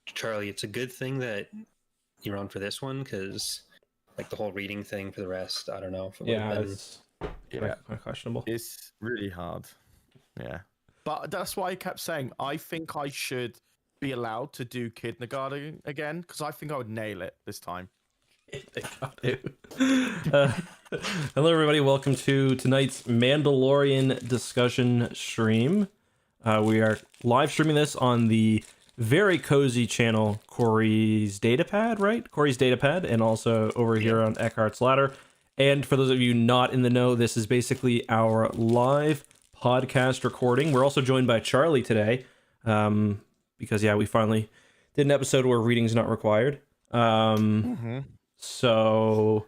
Charlie, it's a good thing that you're on for this one, because like the whole reading thing for the rest, I don't know if it would have been. It's kind of questionable. It's really hard. Yeah. But that's why I kept saying, I think I should be allowed to do kindergarten again, because I think I would nail it this time. Hello, everybody. Welcome to tonight's Mandalorian discussion stream. We are live streaming this on the very cozy channel Corey's Datapad, right? Corey's Datapad, and also over here on Eckhart's Ladder. And for those of you not in the know, this is basically our live podcast recording. We're also joined by Charlie today, because we finally did an episode where reading's not required. So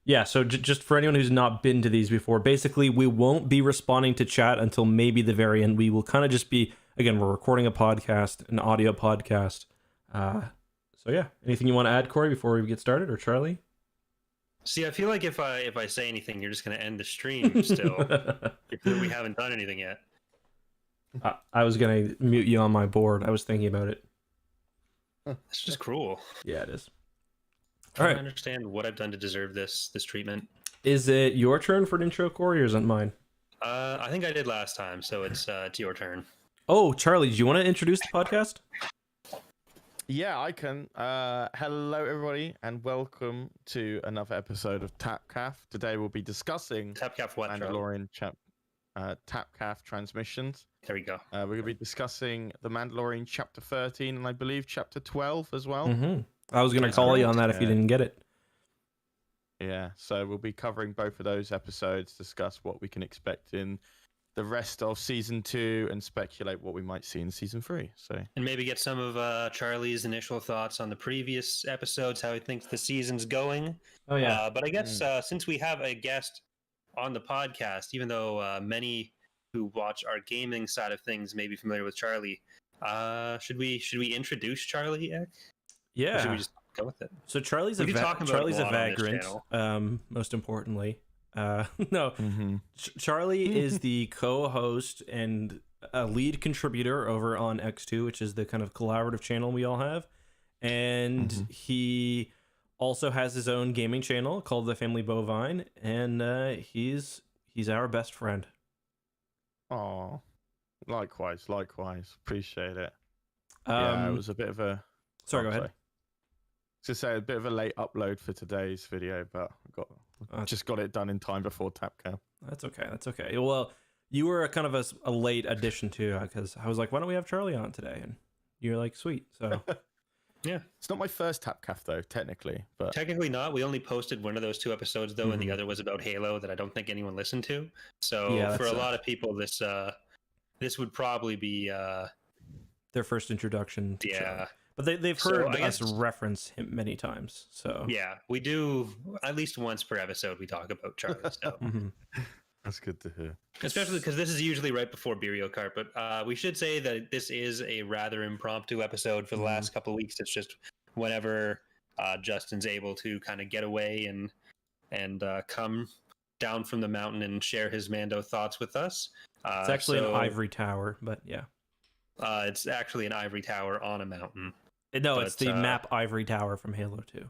just for anyone who's not been to these before, basically we won't be responding to chat until maybe the very end. We will kind of just be, again, we're recording a podcast, an audio podcast. Anything you want to add, Corey, before we get started, or Charlie? See, I feel like if I say anything, you're just going to end the stream still. If we haven't done anything yet. I was going to mute you on my board. I was thinking about it. It's just cruel. Yeah, it is. I don't understand what I've done to deserve this treatment. Is it your turn for an intro, Corey, or is it mine? I think I did last time, so it's your turn. Oh, Charlie, do you want to introduce the podcast? Yeah, I can. Hello, everybody, and welcome to another episode of Tapcaf. Today we'll be discussing Tapcaf what? Mandalorian Tapcaf Transmissions. There we go. We're going to be discussing The Mandalorian Chapter 13 and I believe Chapter 12 as well. Mm-hmm. I was going to call you on that if you didn't get it. Yeah, so we'll be covering both of those episodes, discuss what we can expect in the rest of Season 2 and speculate what we might see in Season 3. And maybe get some of Charlie's initial thoughts on the previous episodes, how he thinks the season's going. Oh, yeah. But I guess since we have a guest on the podcast, even though many who watch our gaming side of things may be familiar with Charlie, should we introduce Charlie, Ek? Yeah. Or should we just go with it? So Charlie's a vagrant, most importantly. Charlie is the co-host and a lead contributor over on X2, which is the kind of collaborative channel we all have. And he also has his own gaming channel called The Family Bovine, and he's our best friend. Oh, likewise. Appreciate it. It was a bit of a... Sorry, go ahead. To say a bit of a late upload for today's video, but just got it done in time before Tapcaf. That's okay. Well, you were kind of a late addition too, because I was like, why don't we have Charlie on today? And you're like, sweet. So yeah, it's not my first Tapcaf though, technically. But technically not. We only posted one of those 2 episodes though, and the other was about Halo that I don't think anyone listened to. So for a lot of people, this would probably be their first introduction to Charlie. But they've heard us reference him many times. So yeah, we do at least once per episode. We talk about Charlie. So that's good to hear. Especially because this is usually right before Burial Cart. But we should say that this is a rather impromptu episode for the last couple of weeks. It's just whenever Justin's able to kind of get away and come down from the mountain and share his Mando thoughts with us. It's actually an ivory tower, but yeah. It's actually an ivory tower on a mountain. No, it's the map Ivory Tower from Halo 2.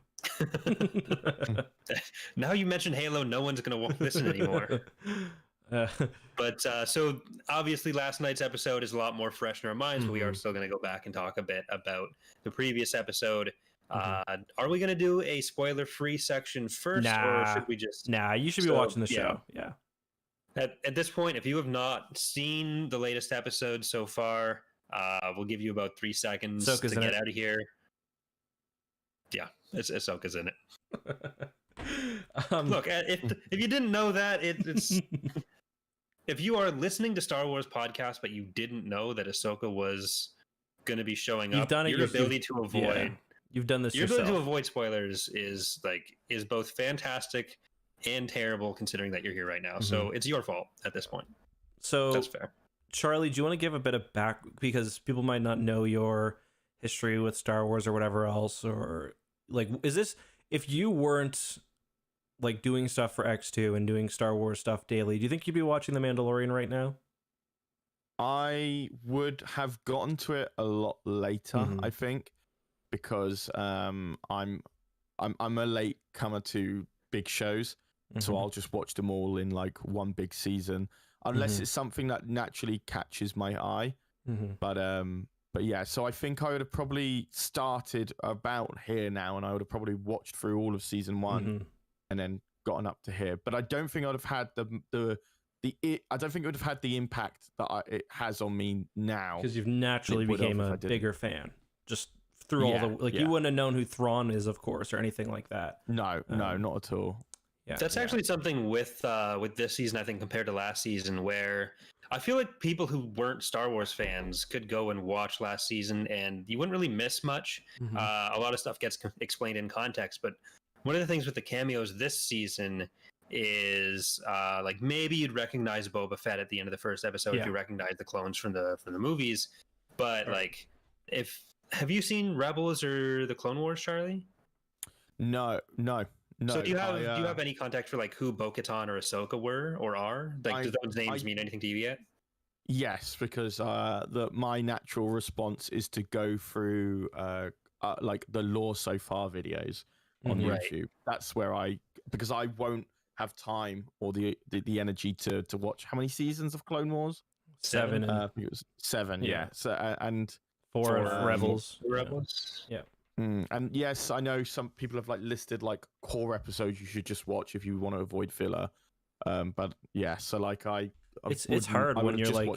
Now you mentioned Halo, no one's going to listen anymore. But so obviously last night's episode is a lot more fresh in our minds, but we are still going to go back and talk a bit about the previous episode. Are we going to do a spoiler-free section first, or should we just... Nah, you should be watching the show. Yeah. At this point, if you have not seen the latest episode so far... we'll give you about 3 seconds to get out of here. Yeah, Ahsoka's in it. Look, if you didn't know that, it's if you are listening to Star Wars podcast, but you didn't know that Ahsoka was going to be showing up, your ability to avoid you've done this. Your yourself. ability to avoid spoilers is both fantastic and terrible, considering that you're here right now. So it's your fault at this point. So that's fair. Charlie, do you want to give a bit of back, because people might not know your history with Star Wars or whatever else, or like, is this, if you weren't like doing stuff for X2 and doing Star Wars stuff daily, do you think you'd be watching The Mandalorian right now? I would have gotten to it a lot later, I think. because I'm a late comer to big shows, so I'll just watch them all in like one big season, unless it's something that naturally catches my eye. But yeah, so I think I would have probably started about here now, and I would have probably watched through all of season 1 and then gotten up to here. But I don't think I'd have had I don't think it would have had the impact that it has on me now, because you've naturally became a bigger fan just through all the you wouldn't have known who Thrawn is, of course, or anything like that. No, not at all. Yeah, that's actually something with this season, I think, compared to last season, where I feel like people who weren't Star Wars fans could go and watch last season, and you wouldn't really miss much. A lot of stuff gets explained in context, but one of the things with the cameos this season is like maybe you'd recognize Boba Fett at the end of the first episode if you recognize the clones from the movies, but like, have you seen Rebels or the Clone Wars, Charlie? No. So do you have any context for like who Bo-Katan or Ahsoka were or are? Like, do those names mean anything to you yet? Yes, because my natural response is to go through like the Lore So Far videos on YouTube. That's where because I won't have time or the energy to watch how many seasons of Clone Wars? 7. I think it was 7. Yeah. So and 4 of Rebels. Rebels. Yeah. And yes, I know some people have like listed like core episodes you should just watch if you want to avoid filler. But yeah, so like it's hard when you're like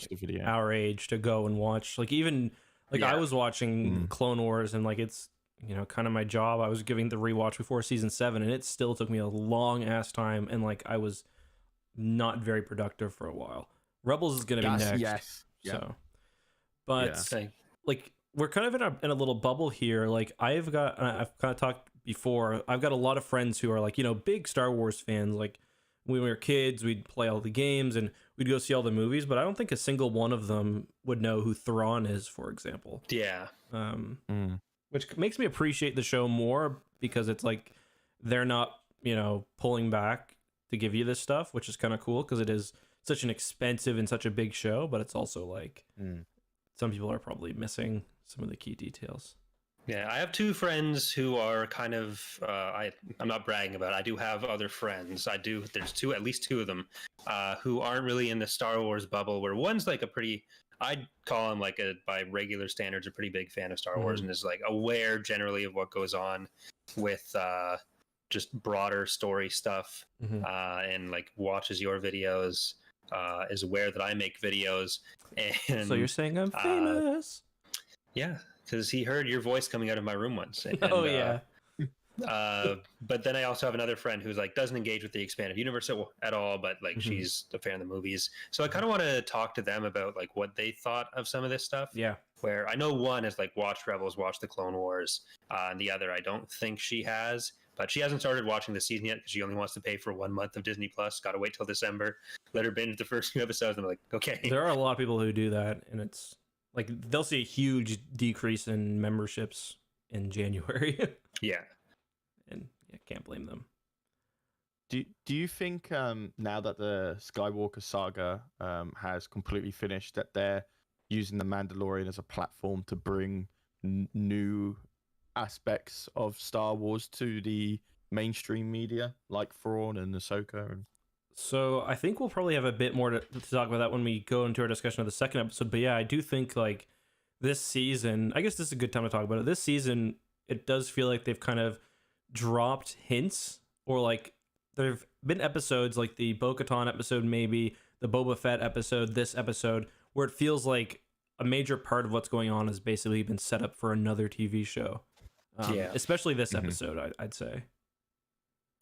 our age to go and watch, like, even like I was watching Clone Wars, and like it's, you know, kind of my job. I was giving the rewatch before season 7, and it still took me a long ass time, and like I was not very productive for a while. Rebels is gonna be next. Yes. So, but like, we're kind of in a little bubble here. Like, I've kind of talked before, I've got a lot of friends who are like, you know, big Star Wars fans. Like, when we were kids, we'd play all the games and we'd go see all the movies, but I don't think a single one of them would know who Thrawn is, for example. Yeah. Which makes me appreciate the show more, because it's like they're not, you know, pulling back to give you this stuff, which is kind of cool, because it is such an expensive and such a big show, but it's also like some people are probably missing some of the key details. Yeah, I have 2 friends who are kind of I'm not bragging about it. I do have other friends. There's at least 2 of them who aren't really in the Star Wars bubble, where one's like I'd call him like by regular standards a pretty big fan of Star Wars, and is like aware generally of what goes on with just broader story stuff, and like watches your videos, is aware that I make videos. And so you're saying I'm famous? Yeah, because he heard your voice coming out of my room once. And, yeah. But then I also have another friend who's like doesn't engage with the expanded universe at all, but like she's a fan of the movies. So I kind of want to talk to them about like what they thought of some of this stuff. Yeah. Where I know one is like watched Rebels, watched the Clone Wars, and the other I don't think she has. But she hasn't started watching the season yet because she only wants to pay for 1 month of Disney Plus. Got to wait till December. Let her binge the first few episodes. And I'm like, okay. There are a lot of people who do that, and it's like they'll see a huge decrease in memberships in January. Yeah. And can't blame them. Do you think now that the Skywalker saga has completely finished, that they're using the Mandalorian as a platform to bring new aspects of Star Wars to the mainstream media, like Thrawn and Ahsoka? So I think we'll probably have a bit more to talk about that when we go into our discussion of the second episode. But yeah, I do think like this season, I guess this is a good time to talk about it. This season, it does feel like they've kind of dropped hints, or like there have been episodes like the Bo-Katan episode, maybe the Boba Fett episode, this episode, where it feels like a major part of what's going on has basically been set up for another TV show. Especially this episode, I'd say.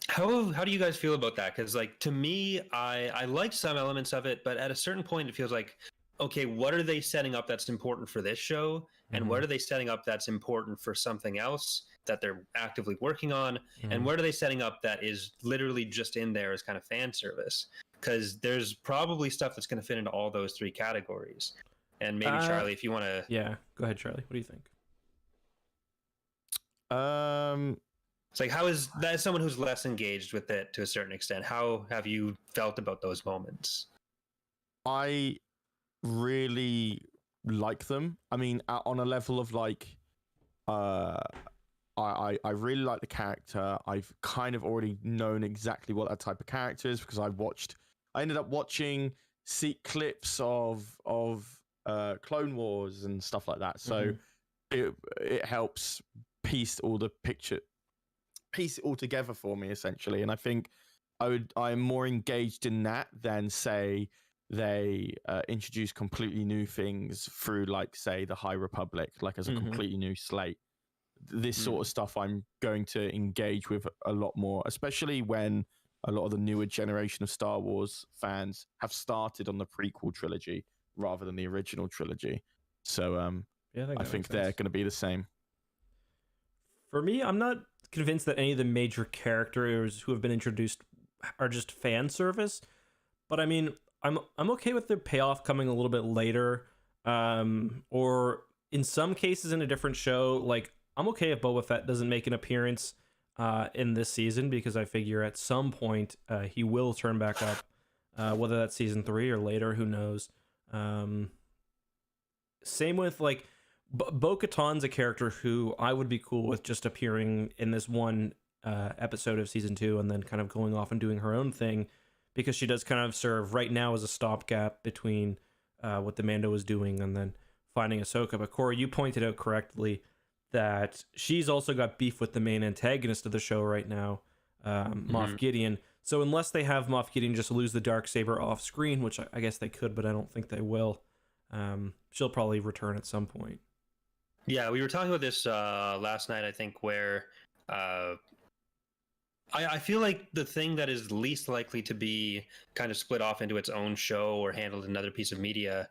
How do you guys feel about that? Because like to me, I liked some elements of it, but at a certain point, it feels like, okay, what are they setting up that's important for this show, and what are they setting up that's important for something else that they're actively working on, and what are they setting up that is literally just in there as kind of fan service? Because there's probably stuff that's going to fit into all those 3 categories. And maybe Charlie, if you want to, go ahead, Charlie. What do you think? It's like, how is that, as someone who's less engaged with it to a certain extent, how have you felt about those moments? I really like them. I mean, on a level of like I really like the character. I've kind of already known exactly what that type of character is because I ended up watching clips of Clone Wars and stuff like that. So it helps piece it all together for me essentially. And I think I'm more engaged in that than say they introduce completely new things through like say the High Republic, like as a completely new slate. This sort of stuff I'm going to engage with a lot more, especially when a lot of the newer generation of Star Wars fans have started on the prequel trilogy rather than the original trilogy. So I think they're going to be the same. For me, I'm not convinced that any of the major characters who have been introduced are just fan service, but I mean, I'm okay with the payoff coming a little bit later, or in some cases in a different show. Like, I'm okay if Boba Fett doesn't make an appearance in this season, because I figure at some point he will turn back up, whether that's season 3 or later, who knows. Same with like Bo-Katan's a character who I would be cool with just appearing in this one episode of season 2 and then kind of going off and doing her own thing, because she does kind of serve right now as a stopgap between what the Mando was doing and then finding Ahsoka. But Corey, you pointed out correctly that she's also got beef with the main antagonist of the show right now, Moff Gideon. So unless they have Moff Gideon just lose the Darksaber off screen, which I guess they could, but I don't think they will, she'll probably return at some point. Yeah, we were talking about this last night, I think, where I feel like the thing that is least likely to be kind of split off into its own show or handled in another piece of media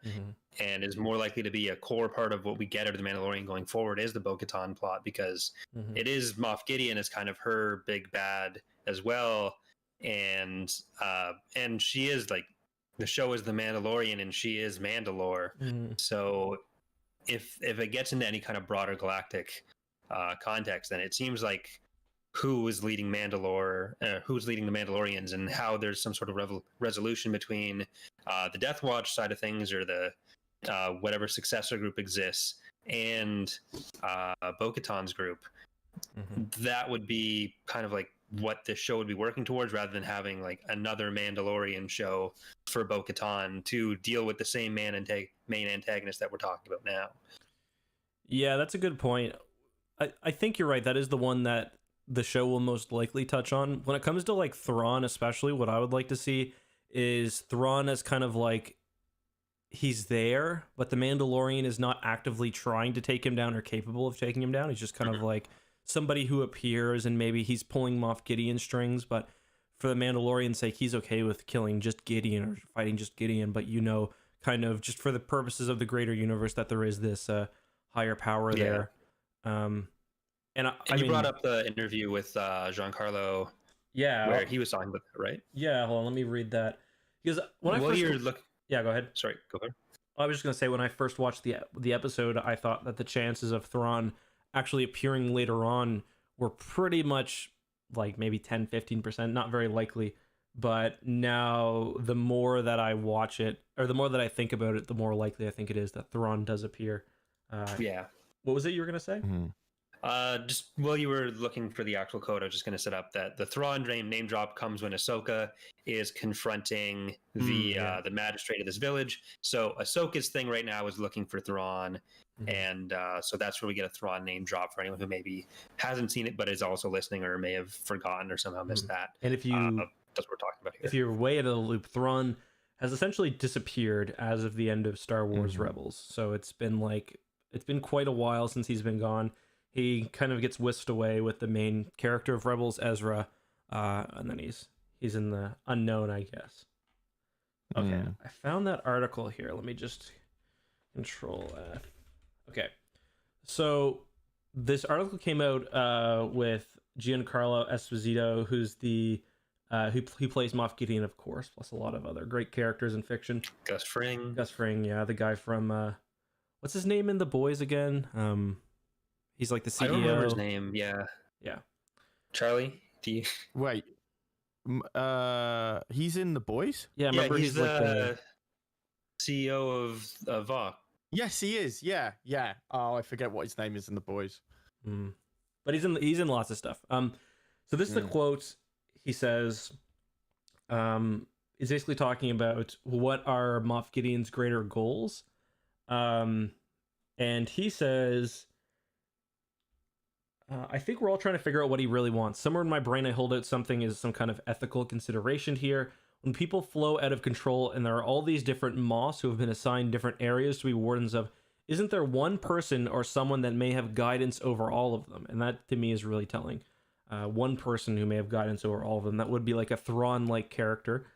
and is more likely to be a core part of what we get out of The Mandalorian going forward is the Bo-Katan plot, because it is Moff Gideon is kind of her big bad as well. And she is like, the show is The Mandalorian and she is Mandalore. So if it gets into any kind of broader galactic context, then it seems like who is leading who's leading the Mandalorians, and how there's some sort of resolution between the Death Watch side of things, or the whatever successor group exists, and Bo-Katan's group. That would be kind of like what this show would be working towards, rather than having like another Mandalorian show for Bo-Katan to deal with the same main antagonist that we're talking about now. Yeah, that's a good point. I think you're right. That is the one that the show will most likely touch on. When it comes to like Thrawn, especially, what I would like to see is Thrawn as kind of like, he's there, but the Mandalorian is not actively trying to take him down or capable of taking him down. He's just kind of like somebody who appears, and maybe he's pulling Moff Gideon strings, but for the Mandalorian's sake, he's okay with killing just Gideon or fighting just Gideon, but kind of just for the purposes of the greater universe, that there is this higher power there. And you brought up the interview with Giancarlo, where he was talking about that, right? Yeah, hold on, let me read that. Because when go ahead. Sorry, go ahead. I was just gonna say, when I first watched the episode, I thought that the chances of Thrawn actually appearing later on were pretty much like maybe 10-15%, not very likely. But now the more that I watch it, or the more that I think about it, the more likely I think it is that Thrawn does appear. What was it you were gonna say? Just while you were looking for the actual code, I was just going to set up that the Thrawn name drop comes when Ahsoka is confronting the magistrate of this village. So Ahsoka's thing right now is looking for Thrawn, and so that's where we get a Thrawn name drop for anyone who maybe hasn't seen it but is also listening, or may have forgotten or somehow missed that. And if you that's what we're talking about here. If you're way out of the loop, Thrawn has essentially disappeared as of the end of Star Wars Rebels. So it's been quite a while since he's been gone. He kind of gets whisked away with the main character of Rebels, Ezra, and then he's in the unknown, I guess. Okay, I found that article here. Let me just Control F. Okay, so this article came out with Giancarlo Esposito, who's the who plays Moff Gideon, of course, plus a lot of other great characters in fiction. Gus Fring, yeah, the guy from what's his name in The Boys again? He's like the CEO. I don't remember his name. Yeah. Charlie, do you... Wait. He's in The Boys? Yeah, remember he's like the CEO of Vought. Yes, he is. Yeah. Oh, I forget what his name is in The Boys. but he's in lots of stuff. So this is the quote. He says, he's basically talking about what are Moff Gideon's greater goals. And he says, I think we're all trying to figure out what he really wants. Somewhere in my brain, I hold out something as some kind of ethical consideration here. When people flow out of control and there are all these different Moffs who have been assigned different areas to be wardens of, isn't there one person or someone that may have guidance over all of them? And that to me is really telling. One person who may have guidance over all of them. That would be like a Thrawn-like character.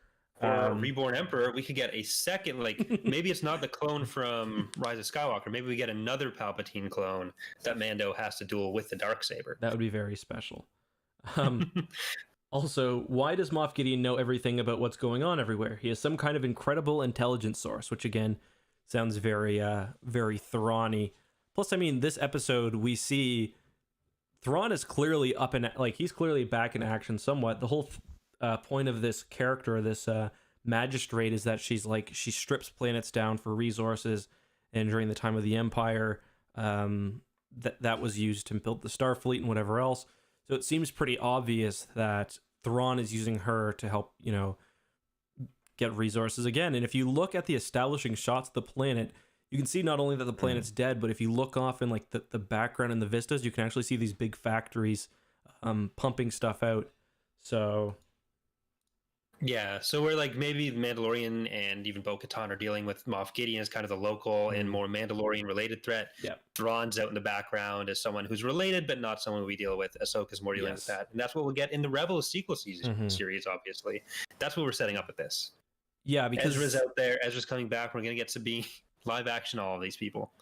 Or a reborn emperor. We could get a second, like, maybe it's not the clone from Rise of Skywalker. Maybe we get another Palpatine clone that Mando has to duel with the Darksaber. That would be very special. Also, why does Moff Gideon know everything about what's going on everywhere? He has some kind of incredible intelligence source, which again sounds very, very Thrawn-y. Plus, I mean, this episode we see Thrawn is clearly up in, like, he's clearly back in action somewhat. The whole point of this character, this magistrate, is that she strips planets down for resources, and during the time of the Empire, that was used to build the Starfleet and whatever else. So it seems pretty obvious that Thrawn is using her to help, get resources again. And if you look at the establishing shots of the planet, you can see not only that the planet's dead, but if you look off in like the background and the vistas, you can actually see these big factories pumping stuff out. So yeah, so we're like maybe the Mandalorian and even Bo-Katan are dealing with Moff Gideon as kind of the local and more Mandalorian-related threat. Yeah, Thrawn's out in the background as someone who's related, but not someone we deal with. Ahsoka's more dealing with that. And that's what we'll get in the Rebels sequel series, obviously. That's what we're setting up with this. Yeah, because Ezra's out there. Ezra's coming back. We're going to get Sabine, live action, all of these people.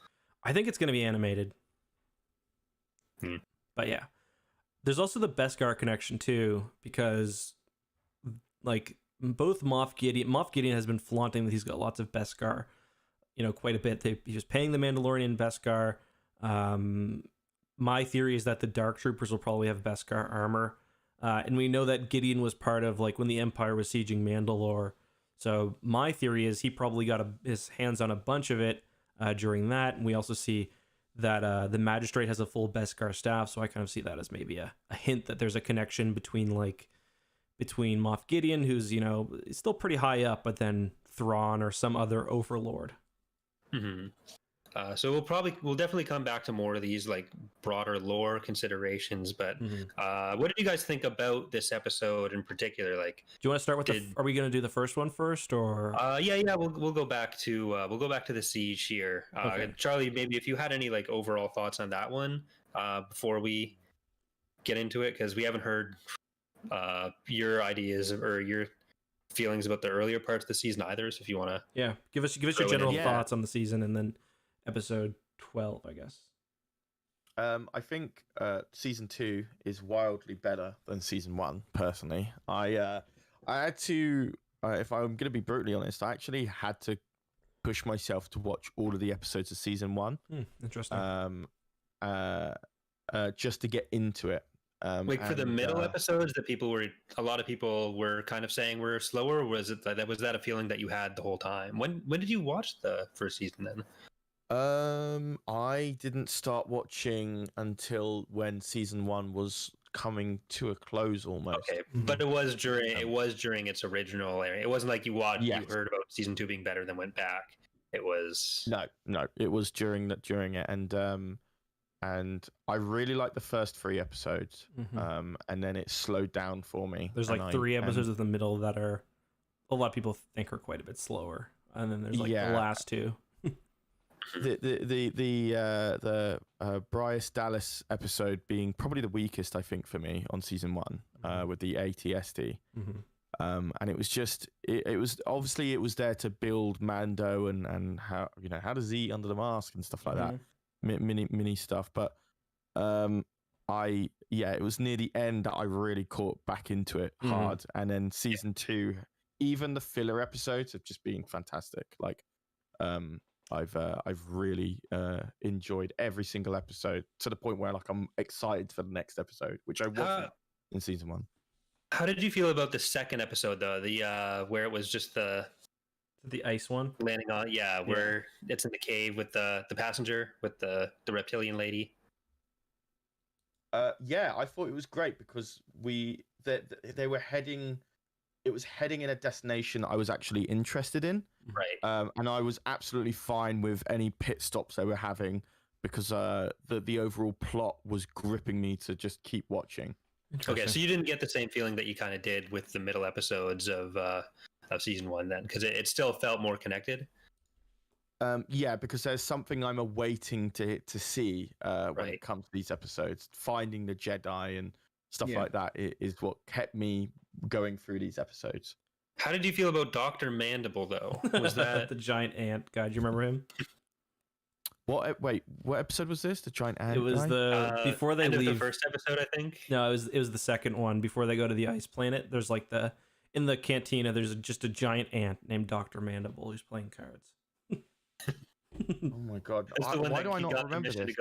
I think it's going to be animated. But yeah. There's also the Beskar connection, too, because like both Moff Gideon has been flaunting that he's got lots of Beskar, quite a bit. He was paying the Mandalorian Beskar. My theory is that the Dark Troopers will probably have Beskar armor. And we know that Gideon was part of like when the Empire was sieging Mandalore. So my theory is he probably got his hands on a bunch of it during that. And we also see that the Magistrate has a full Beskar staff. So I kind of see that as maybe a hint that there's a connection between Moff Gideon, who's, still pretty high up, but then Thrawn or some other overlord. Mm-hmm. So we'll definitely come back to more of these like broader lore considerations. But what did you guys think about this episode in particular? Like, do you want to start with are we going to do the first one first, or? Yeah, we'll go back to the siege here. Okay. Charlie, maybe if you had any like overall thoughts on that one before we get into it, because we haven't heard your ideas or your feelings about the earlier parts of the season either. So if you want to, give us your general thoughts on the season, and then episode 12, I guess. I think season 2 is wildly better than season 1. Personally, I had to, if I'm going to be brutally honest, I actually had to push myself to watch all of the episodes of season 1. Interesting. Just to get into it. Like for the middle episodes that a lot of people were kind of saying were slower, or was that a feeling that you had the whole time? When did you watch the first season then? I didn't start watching until when season 1 was coming to a close almost. Okay, but it was during its original area. It wasn't like you heard about season 2 being better, then went back. It was no, it was during it, and I really liked the first 3 episodes, and then it slowed down for me. There's like 3 episodes in the middle that are a lot of people think are quite a bit slower, and then there's like the last 2. The Bryce Dallas episode being probably the weakest, I think, for me on season 1, with the ATST. And it was just it was obviously it was there to build Mando and how does he eat under the mask and stuff like that, mini stuff. But it was near the end that I really caught back into it hard, and then season 2, even the filler episodes have just been fantastic. Like I've really enjoyed every single episode to the point where like I'm excited for the next episode, which I wasn't in season 1. How did you feel about the second episode though? The where it was just the ice one landing on where it's in the cave with the passenger with the reptilian lady. Yeah, I thought it was great because they were heading. It was heading in a destination I was actually interested in. Right. And I was absolutely fine with any pit stops they were having because the overall plot was gripping me to just keep watching. Okay, so you didn't get the same feeling that you kind of did with the middle episodes of season 1 then, because it still felt more connected. Yeah, because there's something I'm awaiting to see when Right. it comes to these episodes. Finding the Jedi and stuff like that is what kept me going through these episodes. How did you feel about Dr. Mandible, though? Was that the giant ant guy? Do you remember him? Wait, what episode was this? The giant ant It was guy? the before they end leave. Of the first episode, I think. No, it was the second one before they go to the ice planet. There's like in the cantina. There's just a giant ant named Dr. Mandible who's playing cards. Oh my god! Why do I not remember this?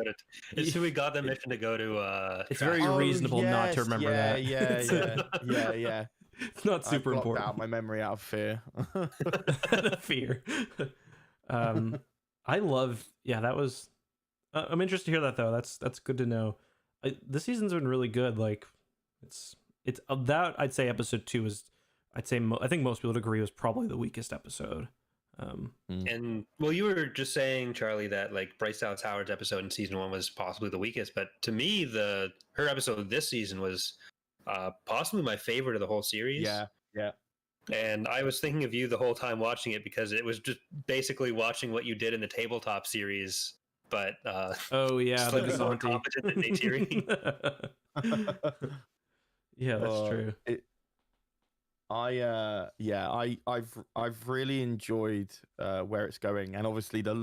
It's who we got the mission to go to. It's very reasonable not to remember that. Yeah. It's not super important. Out my memory out of fear. Fear. I love. Yeah, that was. I'm interested to hear that though. That's good to know. This season's been really good. Like, it's that I'd say episode 2 is. I think most people would agree was probably the weakest episode. And well, you were just saying, Charlie, that like Bryce Dallas Howard's episode in season 1 was possibly the weakest, but to me, her episode this season was possibly my favorite of the whole series. Yeah. And I was thinking of you the whole time watching it because it was just basically watching what you did in the tabletop series, but oh yeah, slightly more competent than Neytiri. Yeah, that's true. I've really enjoyed where it's going, and obviously the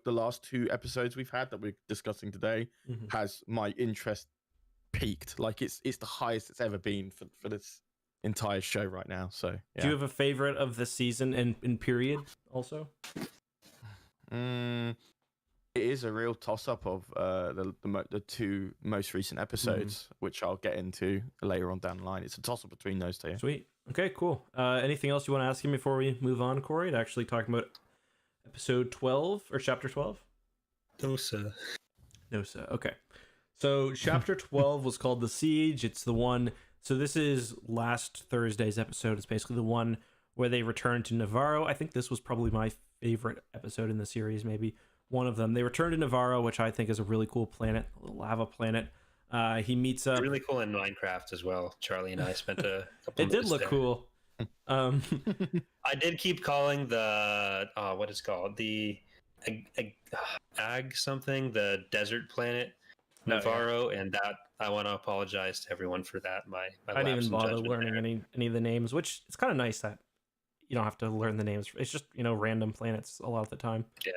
last 2 episodes we've had that we're discussing today has my interest peaked. Like it's the highest it's ever been for this entire show right now. So yeah. Do you have a favorite of the season in period also? It is a real toss-up of the 2 most recent episodes, which I'll get into later on down the line. It's a toss-up between those 2. Sweet. Okay, cool. Anything else you want to ask him before we move on, Corey, to actually talking about episode 12 or chapter 12? No, sir. Okay. So chapter 12 was called The Siege. It's the one. So this is last Thursday's episode. It's basically the one where they return to Navarro. I think this was probably my favorite episode in the series, maybe one of them. They return to Navarro, which I think is a really cool planet, a little lava planet. He meets up. It's really cool in Minecraft as well. Charlie and I spent a couple. It did look cool. I did keep calling the what is called the Ag something, the desert planet Navarro, and that I want to apologize to everyone for that. My I didn't even bother learning any of the names, which it's kind of nice that you don't have to learn the names. It's just random planets a lot of the time. Yeah.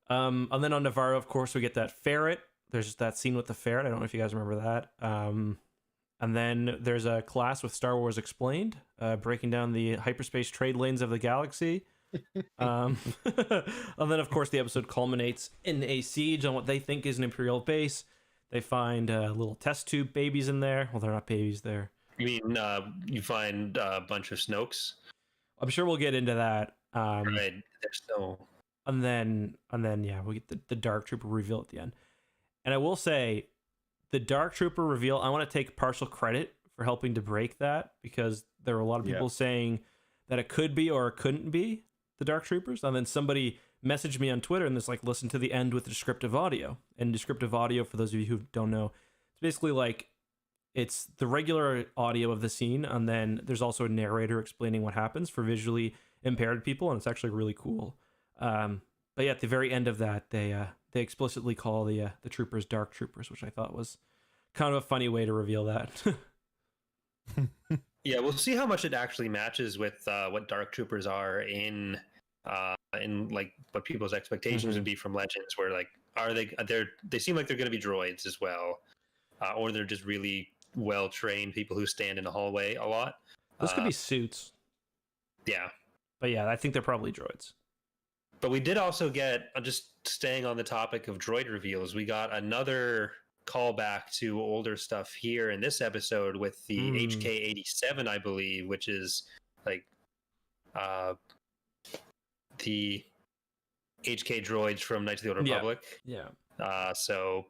And then on Navarro, of course, we get that ferret. There's that scene with the ferret. I don't know if you guys remember that. And then there's a class with Star Wars Explained, breaking down the hyperspace trade lanes of the galaxy. And then, of course, the episode culminates in a siege on what they think is an Imperial base. They find little test tube babies in there. Well, they're not babies. They're... You mean you find a bunch of Snokes? I'm sure we'll get into that. Right. There's no... And then, yeah, we get the Dark Trooper reveal at the end. And I will say, the Dark Trooper reveal, I want to take partial credit for helping to break that, because there were a lot of people saying that it could be or it couldn't be the Dark Troopers. And then somebody messaged me on Twitter and it's like, listen to the end with the descriptive audio. And descriptive audio, for those of you who don't know, it's basically like, it's the regular audio of the scene, and then there's also a narrator explaining what happens for visually impaired people, and it's actually really cool. But yeah, at the very end of that, they explicitly call the troopers Dark Troopers, which I thought was kind of a funny way to reveal that. Yeah, we'll see how much it actually matches with what Dark Troopers are in like what people's expectations would be from Legends. Where like, they seem like they're going to be droids as well, or they're just really well trained people who stand in the hallway a lot. Those could be suits. Yeah, but yeah, I think they're probably droids. But we did also get, just staying on the topic of droid reveals, we got another callback to older stuff here in this episode with the HK-87, I believe, which is like the HK droids from Knights of the Old Republic. Yeah. So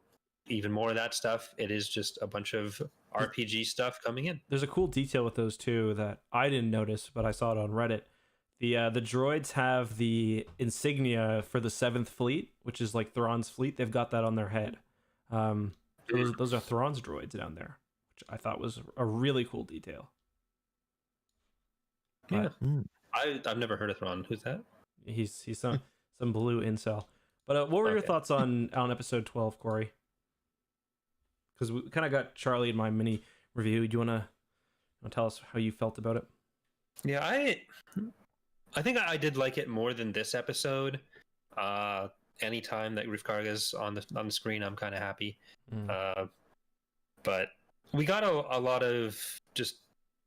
even more of that stuff. It is just a bunch of RPG stuff coming in. There's a cool detail with those too that I didn't notice, but I saw it on Reddit. The droids have the insignia for the 7th Fleet, which is like Thrawn's fleet. They've got that on their head. So those are Thrawn's droids down there, which I thought was a really cool detail. Yeah, I've never heard of Thrawn. Who's that? He's some blue incel. But what were your thoughts on episode 12, Corey? Because we kind of got Charlie in my mini review. Do you want to tell us how you felt about it? Yeah, I think I did like it more than this episode. Anytime that Greef Karga's on the screen, I'm kind of happy. But we got a lot of just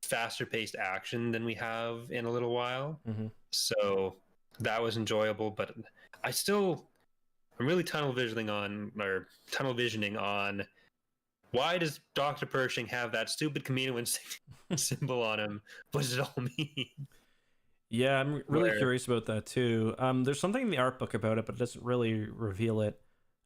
faster paced action than we have in a little while. So that was enjoyable, but I'm really tunnel visioning on why does Dr. Pershing have that stupid Camino symbol on him? What does it all mean? Yeah, I'm really curious about that too. There's something in the art book about it, but it doesn't really reveal it.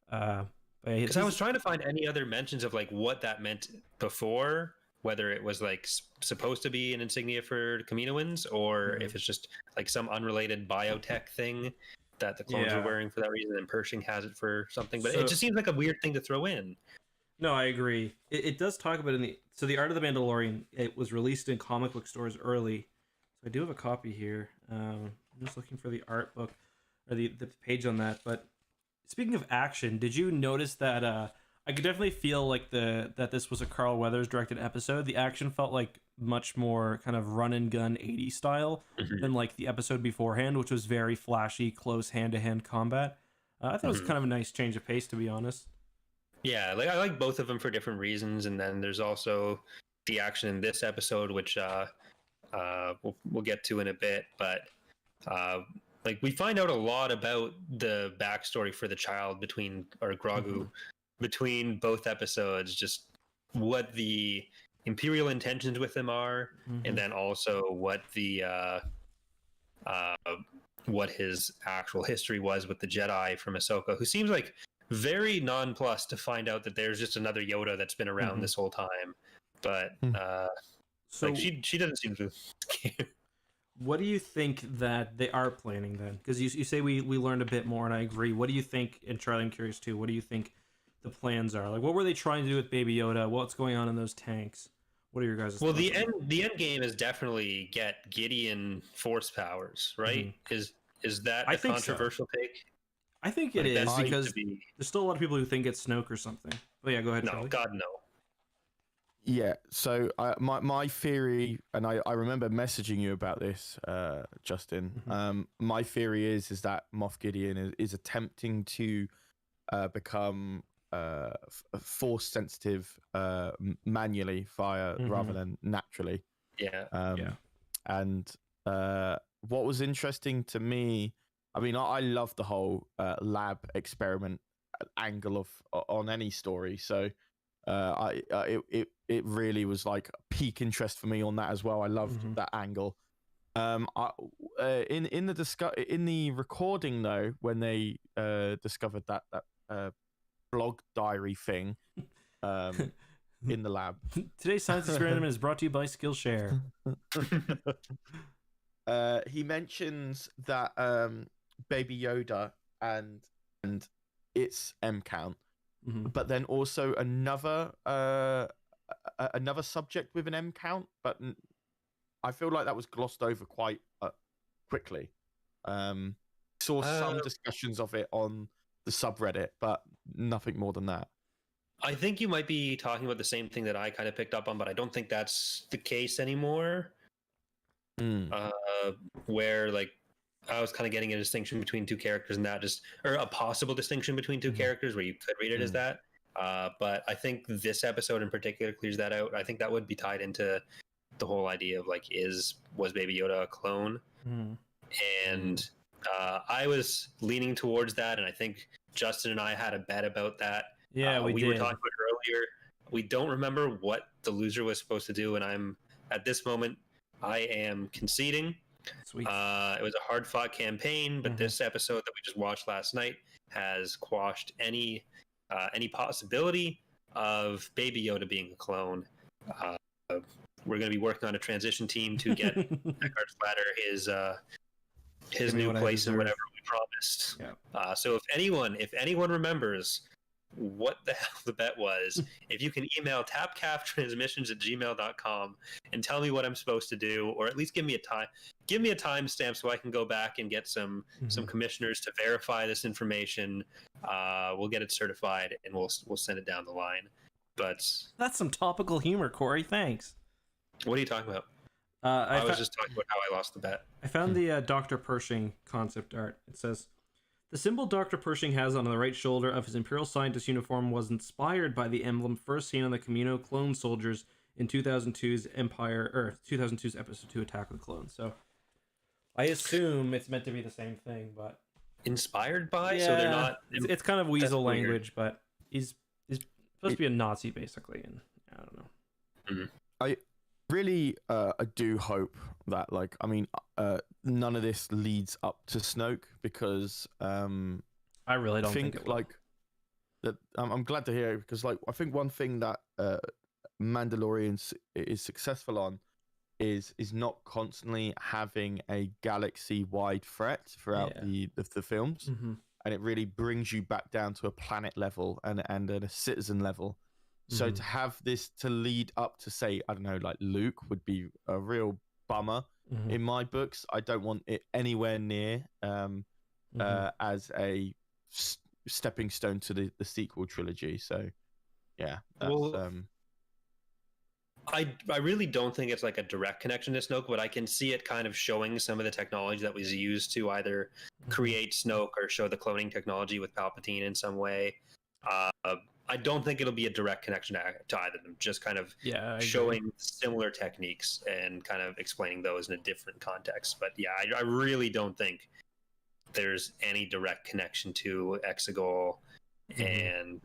Because I was trying to find any other mentions of like what that meant before, whether it was like supposed to be an insignia for Kaminoans, or if it's just like some unrelated biotech thing that the clones were wearing for that reason, and Pershing has it for something. But it just seems like a weird thing to throw in. No, I agree. It does talk about the Art of the Mandalorian. It was released in comic book stores early. So I do have a copy here. I'm just looking for the art book or the page on that. But speaking of action, did you notice that I could definitely feel like that this was a Carl Weathers directed episode. The action felt like much more kind of run and gun 80s style than like the episode beforehand, which was very flashy, close hand-to-hand combat. I thought it was kind of a nice change of pace, to be honest. Yeah, like I like both of them for different reasons, and then there's also the action in this episode, which we'll get to in a bit. But like we find out a lot about the backstory for the child between Grogu between both episodes, just what the Imperial intentions with him are, and then also what the what his actual history was with the Jedi from Ahsoka, who seems like very nonplussed to find out that there's just another Yoda that's been around this whole time. But so like she doesn't seem to care. What do you think that they are planning then? Because you say we learned a bit more, and I agree. What do you think? And Charlie, I'm curious too. What do you think the plans are? Like, what were they trying to do with Baby Yoda? What's going on in those tanks? What are your guys' thoughts? The end game is definitely get Gideon force powers, right? Is that a controversial take? I think it is, because there's still a lot of people who think it's Snoke or something. But yeah, go ahead, Charlie. No, God, no. Yeah, so my theory, and I remember messaging you about this, Justin. My theory is that Moff Gideon is attempting to become force sensitive manually rather than naturally. And what was interesting to me, I mean, I love the whole lab experiment angle on any story. So it really was like peak interest for me on that as well. I loved that angle. In the recording though, when they discovered that blog diary thing in the lab. Today's Science Experiment is brought to you by Skillshare. He mentions that Baby Yoda and its M count, but then also another subject with an M count, but I feel like that was glossed over quite quickly. Saw some discussions of it on the subreddit, but nothing more than that. I think you might be talking about the same thing that I kind of picked up on, but I don't think that's the case anymore. Where like I was kind of getting a distinction between two characters, and that or a possible distinction between two characters where you could read it as that. But I think this episode in particular clears that out. I think that would be tied into the whole idea of like, was Baby Yoda a clone? And I was leaning towards that, and I think Justin and I had a bet about that. Yeah, we were talking about it earlier. We don't remember what the loser was supposed to do, and I'm at this moment I am conceding. Sweet. It was a hard-fought campaign, but this episode that we just watched last night has quashed any any possibility of Baby Yoda being a clone. We're going to be working on a transition team to get Eckhart Flatter his new place and whatever we promised. Yeah. So if anyone remembers what the hell the bet was, if you can email tapcaftransmissions@gmail.com and tell me what I'm supposed to do, or at least give me a timestamp so I can go back and get some commissioners to verify this information. We'll get it certified and we'll send it down the line. But that's some topical humor, Corey. Thanks. What are you talking about? I was just talking about how I lost the bet. I found the Dr. Pershing concept art. It says, the symbol Dr. Pershing has on the right shoulder of his Imperial scientist uniform was inspired by the emblem first seen on the Camino clone soldiers in 2002's Episode 2 Attack of the Clones. So I assume it's meant to be the same thing, but... Inspired by? Yeah, so they're not... It's kind of weasel language, but he's supposed to be a Nazi, basically, and I don't know. Mm-hmm. I really I do hope that, none of this leads up to Snoke, because I really don't think it will. that. I'm glad to hear it, because I think one thing that Mandalorian is successful on is not constantly having a galaxy-wide threat throughout the films, and it really brings you back down to a planet level and a citizen level. So to have this to lead up to, say, I don't know, like Luke would be a real bummer in my books. I don't want it anywhere near as a stepping stone to the sequel trilogy. So, yeah. I really don't think it's like a direct connection to Snoke, but I can see it kind of showing some of the technology that was used to either create Snoke or show the cloning technology with Palpatine in some way. I don't think it'll be a direct connection to either of them, just kind of showing similar techniques and kind of explaining those in a different context. But yeah, I really don't think there's any direct connection to Exegol and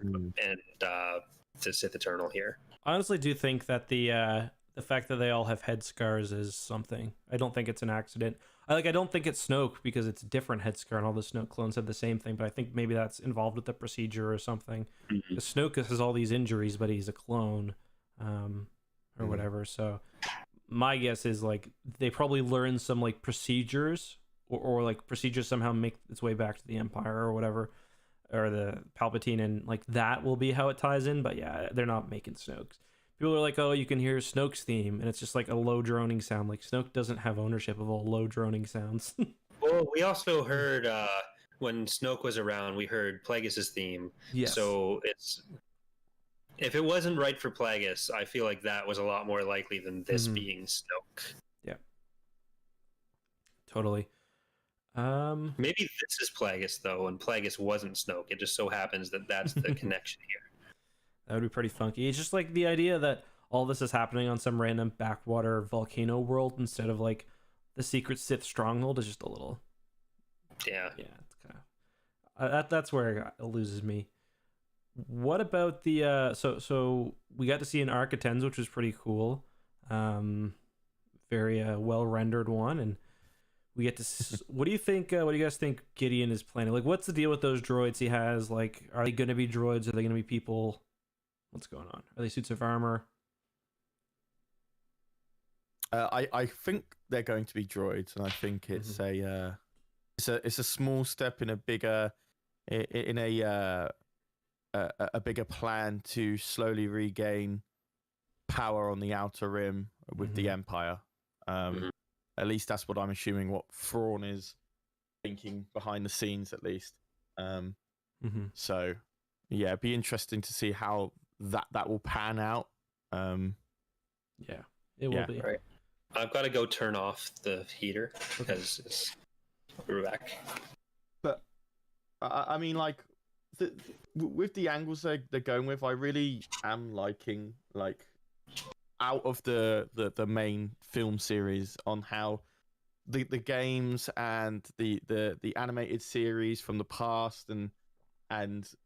the Sith Eternal here. I honestly do think that the fact that they all have head scars is something. I don't think it's an accident. I don't think it's Snoke because it's a different head scar and all the Snoke clones have the same thing, but I think maybe that's involved with the procedure or something. Snoke has all these injuries, but he's a clone or whatever. So my guess is they probably learned some procedures or procedures somehow make its way back to the Empire or whatever, or the Palpatine, and that will be how it ties in. But yeah, they're not making Snoke's. People are like, oh, you can hear Snoke's theme, and it's just a low droning sound. Snoke doesn't have ownership of all low droning sounds. Well, we also heard when Snoke was around, we heard Plagueis' theme. Yes. So if it wasn't right for Plagueis, I feel like that was a lot more likely than this being Snoke. Yeah. Totally. Maybe this is Plagueis though, and Plagueis wasn't Snoke. It just so happens that that's the connection here. That would be pretty funky. It's just the idea that all this is happening on some random backwater volcano world instead of the secret Sith stronghold is just a little. Yeah. Yeah, it's kind of that's where it loses me. What about the so we got to see an Arc of Tens, which was pretty cool. Very well rendered one, and we get to. What do you think? What do you guys think Gideon is planning? What's the deal with those droids he has? Are they going to be droids? Are they going to be people? What's going on? Are they suits of armor? I think they're going to be droids, and I think it's it's a small step in a bigger a bigger plan to slowly regain power on the Outer Rim with the Empire. At least that's what I'm assuming. What Thrawn is thinking behind the scenes, at least. So yeah, it'd be interesting to see how that will pan out. Yeah, it will be. Right. I've got to go turn off the heater because we're back. But I mean, with the angles they're going with, I really am liking out of the main film series on how the games and the animated series from the past and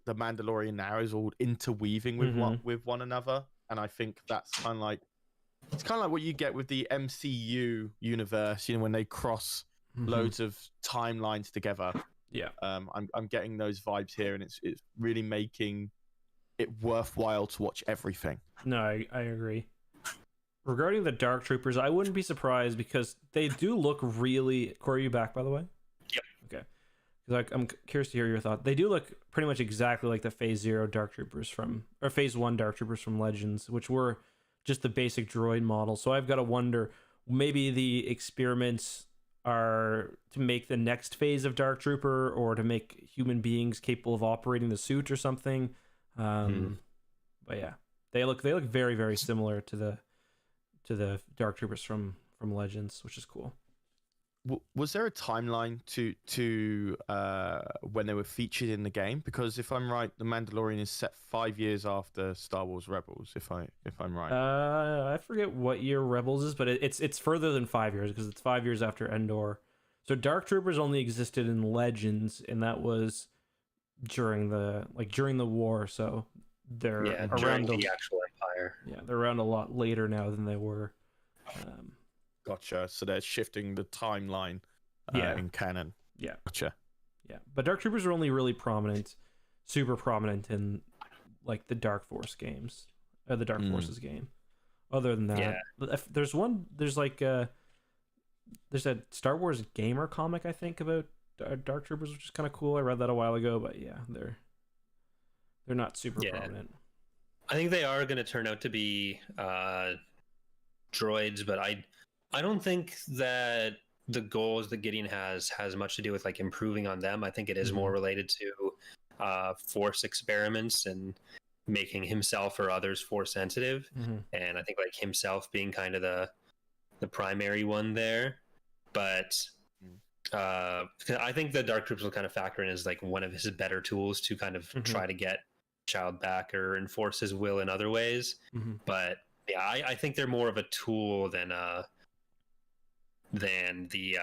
the Mandalorian now is all interweaving with one another, and I think that's kind of it's kind of like what you get with the MCU universe, when they cross loads of timelines together. Yeah. I'm getting those vibes here, and it's really making it worthwhile to watch everything. No, I agree. Regarding the Dark Troopers, I wouldn't be surprised because they do look really... Corey, are you back, by the way? Yep. Okay. Because I'm curious to hear your thought. They do look pretty much exactly like the Phase 0 Dark Troopers from... Or Phase 1 Dark Troopers from Legends, which were just the basic droid model. So I've got to wonder, maybe the experiments are to make the next phase of Dark Trooper or to make human beings capable of operating the suit or something. But yeah, they look very, very similar to the Dark Troopers from Legends, which is cool. Was there a timeline to when they were featured in the game? Because if I'm right, The Mandalorian is set 5 years after Star Wars Rebels. If I'm right, I forget what year Rebels is, but it's further than 5 years because it's 5 years after Endor. So Dark Troopers only existed in Legends, and that was during the war. So they're around the actual Empire. Yeah, they're around a lot later now than they were. Gotcha. So they're shifting the timeline in canon. Yeah. Gotcha. Yeah. But Dark Troopers are only really prominent, super prominent in like the Dark Force games. Or the Dark Forces game. Other than that, there's a Star Wars gamer comic, I think, about Dark Troopers, which is kind of cool. I read that a while ago, but yeah, they're not super prominent. I think they are going to turn out to be droids, but I don't think that the goals that Gideon has much to do with like improving on them. I think it is more related to force experiments and making himself or others force sensitive. And I think like himself being kind of the primary one there. But I think the Dark Troopers will kind of factor in as like one of his better tools to kind of try to get child back or enforce his will in other ways. But yeah, I think they're more of a tool than the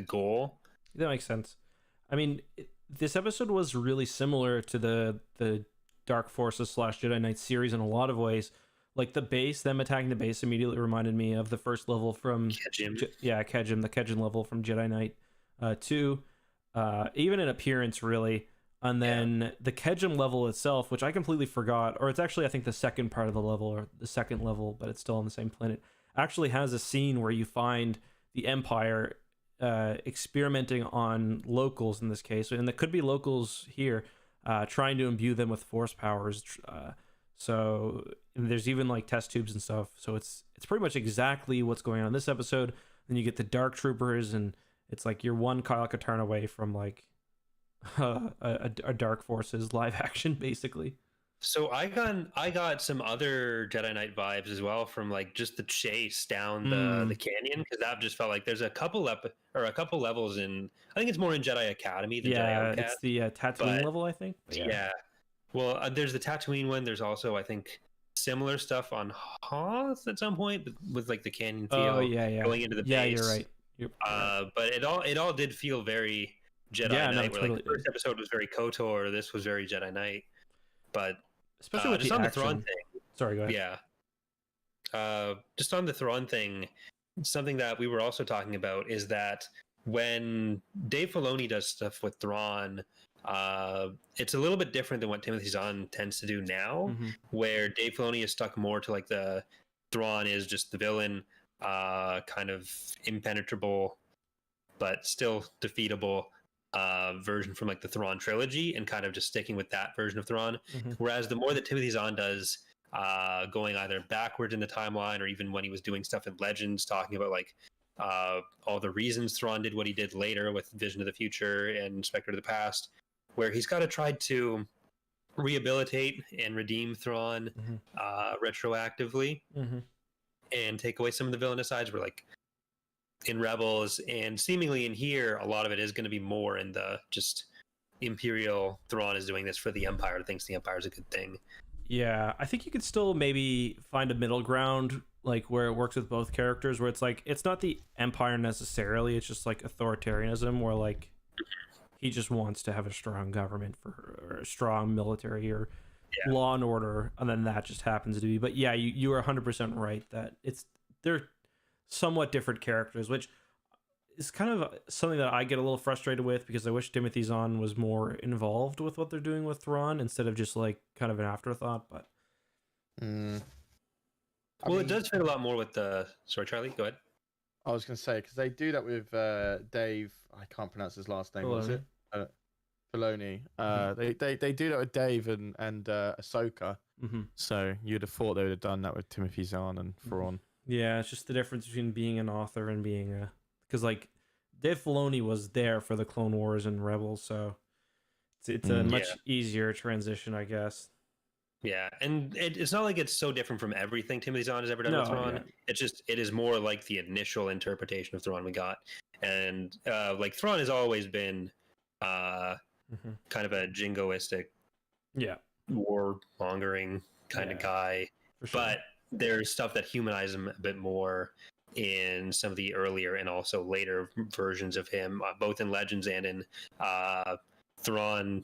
goal. That makes sense. I mean, this episode was really similar to the Dark Forces / Jedi Knight series in a lot of ways. Like the base, them attacking the base immediately reminded me of the first level from Kejim. Kejim, the Kejim level from Jedi Knight 2, even in appearance, really. And then the Kejim level itself, which I completely forgot, or it's actually, I think, the second part of the level, or the second level, but it's still on the same planet, actually has a scene where you find the Empire experimenting on locals in this case, and it could be locals here, trying to imbue them with force powers. So there's even like test tubes and stuff. So it's pretty much exactly what's going on in this episode. Then you get the Dark Troopers, and it's like you're one Kyle Katarn away from like a Dark Forces live action, basically. So I got some other Jedi Knight vibes as well from like just the chase down the canyon, because that just felt like there's a couple levels in, I think it's more in Jedi Academy than Jedi Outcast. It's the Tatooine level, I think. Yeah. Well, there's the Tatooine one. There's also, I think, similar stuff on Hoth at some point with like the canyon feel. Oh yeah. Going into the base. Yeah, you're right. You're right. But it all did feel very Jedi Knight. Where like the first episode was very KOTOR, this was very Jedi Knight. But especially with just the on action. the Thrawn thing. Sorry, go ahead. Yeah. Just on the Thrawn thing, something that we were also talking about is that when Dave Filoni does stuff with Thrawn, it's a little bit different than what Timothy Zahn tends to do now, where Dave Filoni is stuck more to like the Thrawn is just the villain, kind of impenetrable but still defeatable version from like the Thrawn trilogy, and kind of just sticking with that version of Thrawn. Whereas the more that Timothy Zahn does, going either backwards in the timeline or even when he was doing stuff in Legends, talking about like all the reasons Thrawn did what he did later with Vision of the Future and Spectre of the Past, where he's got to try to rehabilitate and redeem Thrawn retroactively and take away some of the villainous sides. Where like in Rebels and seemingly in here, a lot of it is going to be more in the just Imperial. Thrawn is doing this for the Empire, thinks the Empire is a good thing. Yeah, I think you could still maybe find a middle ground, like where it works with both characters, where it's like it's not the Empire necessarily, it's just like authoritarianism, where like he just wants to have a strong government or a strong military or law and order, and then that just happens to be. But yeah, you are 100% right that they're somewhat different characters, which is kind of something that I get a little frustrated with, because I wish Timothy Zahn was more involved with what they're doing with Thrawn instead of just like kind of an afterthought. But it does fit a lot more with the. Sorry, Charlie, go ahead. I was going to say, because they do that with Dave. I can't pronounce his last name. Was it Filoni? They do that with Dave and Ahsoka. So you'd have thought they would have done that with Timothy Zahn and Thrawn. Yeah, it's just the difference between being an author and being a, because like Dave Filoni was there for the Clone Wars and Rebels, so it's a much easier transition, I guess. Yeah, and it's not like it's so different from everything Timothy Zahn has ever done with Thrawn. It's just, it is more like the initial interpretation of Thrawn we got. And like Thrawn has always been kind of a jingoistic, warmongering kind of guy. For sure. But there's stuff that humanizes him a bit more in some of the earlier and also later versions of him, both in Legends and in Thrawn,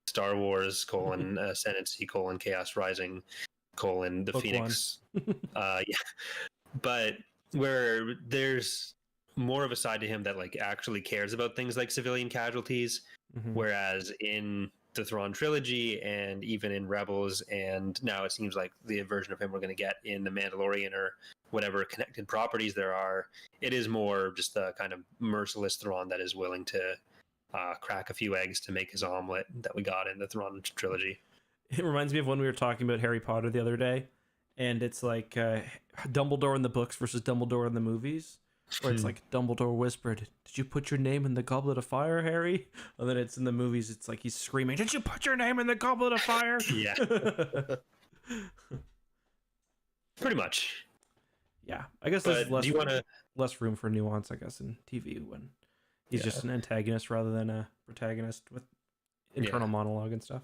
Star Wars, Ascendancy, Chaos Rising, the Book Phoenix. But where there's more of a side to him that like actually cares about things like civilian casualties, whereas in the Thrawn trilogy and even in Rebels, and now it seems like the version of him we're going to get in The Mandalorian or whatever connected properties there are, it is more just the kind of merciless Thrawn that is willing to crack a few eggs to make his omelet that we got in the Thrawn trilogy. It reminds me of when we were talking about Harry Potter the other day, and it's like Dumbledore in the books versus Dumbledore in the movies, where it's like Dumbledore whispered, "Did you put your name in the Goblet of Fire, Harry?" And then it's in the movies, it's like he's screaming, "Did you put your name in the Goblet of Fire?" Yeah. Pretty much. Yeah, I guess there's less room for nuance, I guess, in TV when he's just an antagonist rather than a protagonist with internal monologue and stuff.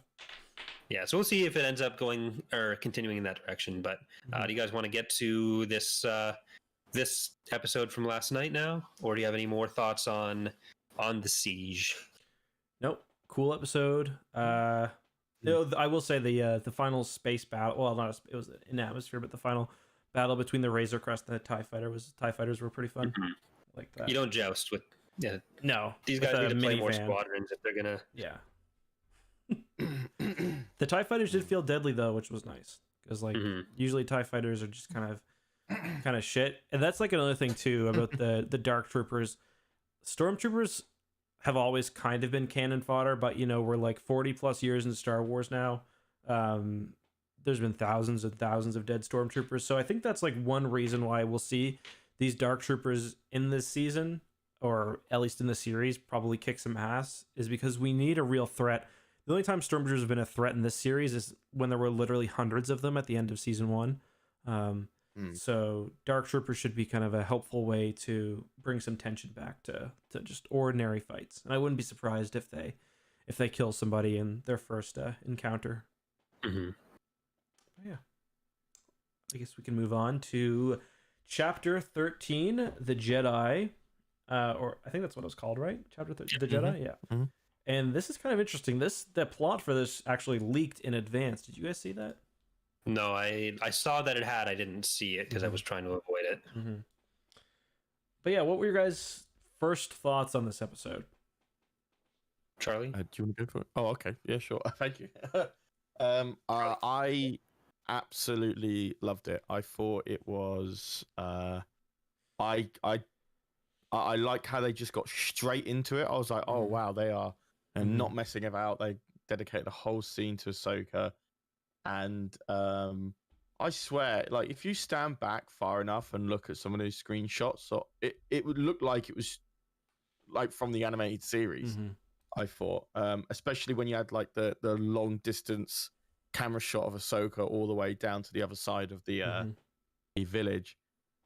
Yeah, so we'll see if it ends up going or continuing in that direction. But do you guys want to get to this this episode from last night now, or do you have any more thoughts on the siege? Nope. Cool episode. No, I will say the final space battle. Well, it was in atmosphere, but the final battle between the Razor Crest and the TIE Fighters were pretty fun. Like that. You don't joust with no. These guys need to play more squadrons if they're gonna. Yeah. The TIE Fighters did feel deadly though, which was nice, because like usually TIE Fighters are just kind of shit, and that's like another thing too about the Dark Troopers. Stormtroopers have always kind of been cannon fodder, but we're like 40 plus years in Star Wars now. There's been thousands and thousands of dead Stormtroopers, so I think that's like one reason why we'll see these Dark Troopers in this season, or at least in the series, probably kick some ass, is because we need a real threat. The only time Stormtroopers have been a threat in this series is when there were literally hundreds of them at the end of season 1. So Dark Troopers should be kind of a helpful way to bring some tension back to just ordinary fights. And I wouldn't be surprised if they kill somebody in their first encounter. Yeah. I guess we can move on to Chapter 13, The Jedi. Or I think that's what it was called, right? Chapter 13, The Jedi? Yeah. And this is kind of interesting. The plot for this actually leaked in advance. Did you guys see that? No, I saw that it had. I didn't see it because I was trying to avoid it. But yeah, what were your guys' first thoughts on this episode? Charlie? Do you want to go for it? Oh, okay. Yeah, sure. Thank you. I absolutely loved it. I thought it was... I like how they just got straight into it. I was like, oh, wow, they are not messing about. They dedicated the whole scene to Ahsoka. And I swear, like, if you stand back far enough and look at some of those screenshots, so it would look like it was like from the animated series. I thought, especially when you had like the long distance camera shot of Ahsoka all the way down to the other side of the village.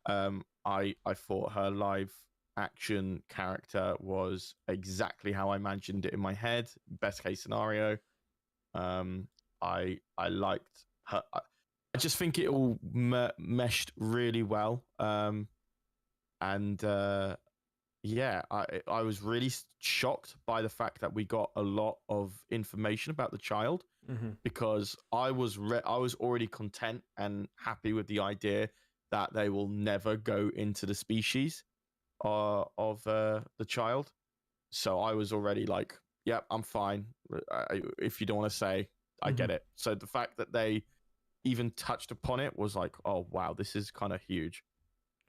I thought her live action character was exactly how I imagined it in my head. Best case scenario. I liked her. I just think it all meshed really well. Yeah, I was really shocked by the fact that we got a lot of information about the child, because I was already content and happy with the idea that they will never go into the species. of the child. So I was already like, "Yep, I'm fine." If you don't want to say, I get it. So the fact that they even touched upon it was like, "Oh wow, this is kind of huge."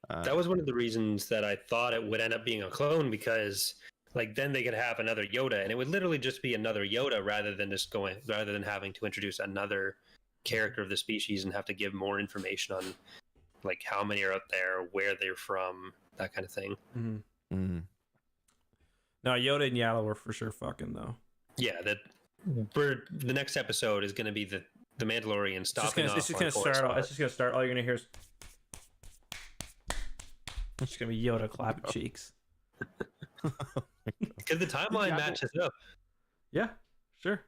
That was one of the reasons that I thought it would end up being a clone, because like then they could have another Yoda, and it would literally just be another Yoda rather than having to introduce another character of the species and have to give more information on like how many are out there, where they're from, that kind of thing. No, Yoda and Yaddle were for sure fucking though. Yeah, that the next episode is going to be the Mandalorian stopping off. It's just gonna start. All you're gonna hear is it's just gonna be Yoda clapping cheeks. Because the timeline matches up. Yeah, sure.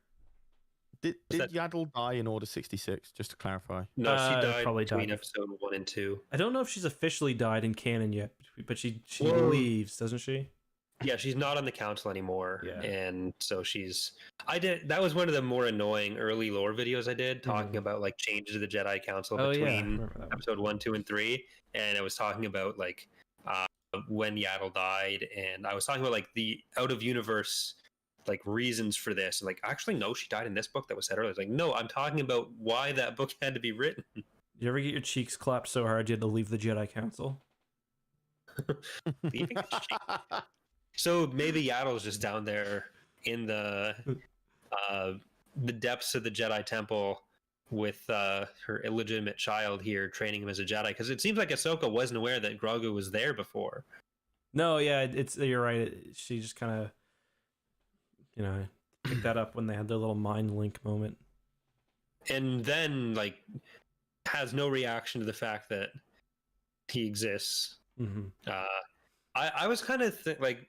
Did Yaddle die in Order 66? Just to clarify. No, she died probably between died. episode 1 and 2. I don't know if she's officially died in canon yet, but she leaves, doesn't she? Yeah, she's not on the council anymore. Yeah. And so that was one of the more annoying early lore videos I did, talking about like changes to the Jedi Council between episode 1, 2, and 3. And I was talking about like when Yaddle died, and I was talking about like the out of universe like reasons for this. And like, actually, no, she died in this book that was said earlier. It's like, no, I'm talking about why that book had to be written. You ever get your cheeks clapped so hard you had to leave the Jedi Council? So maybe Yaddle's just down there in the depths of the Jedi Temple with her illegitimate child here, training him as a Jedi. Because it seems like Ahsoka wasn't aware that Grogu was there before. No, yeah, you're right. She just kind of, picked that up when they had their little mind link moment. And then, like, has no reaction to the fact that he exists. I was kind of like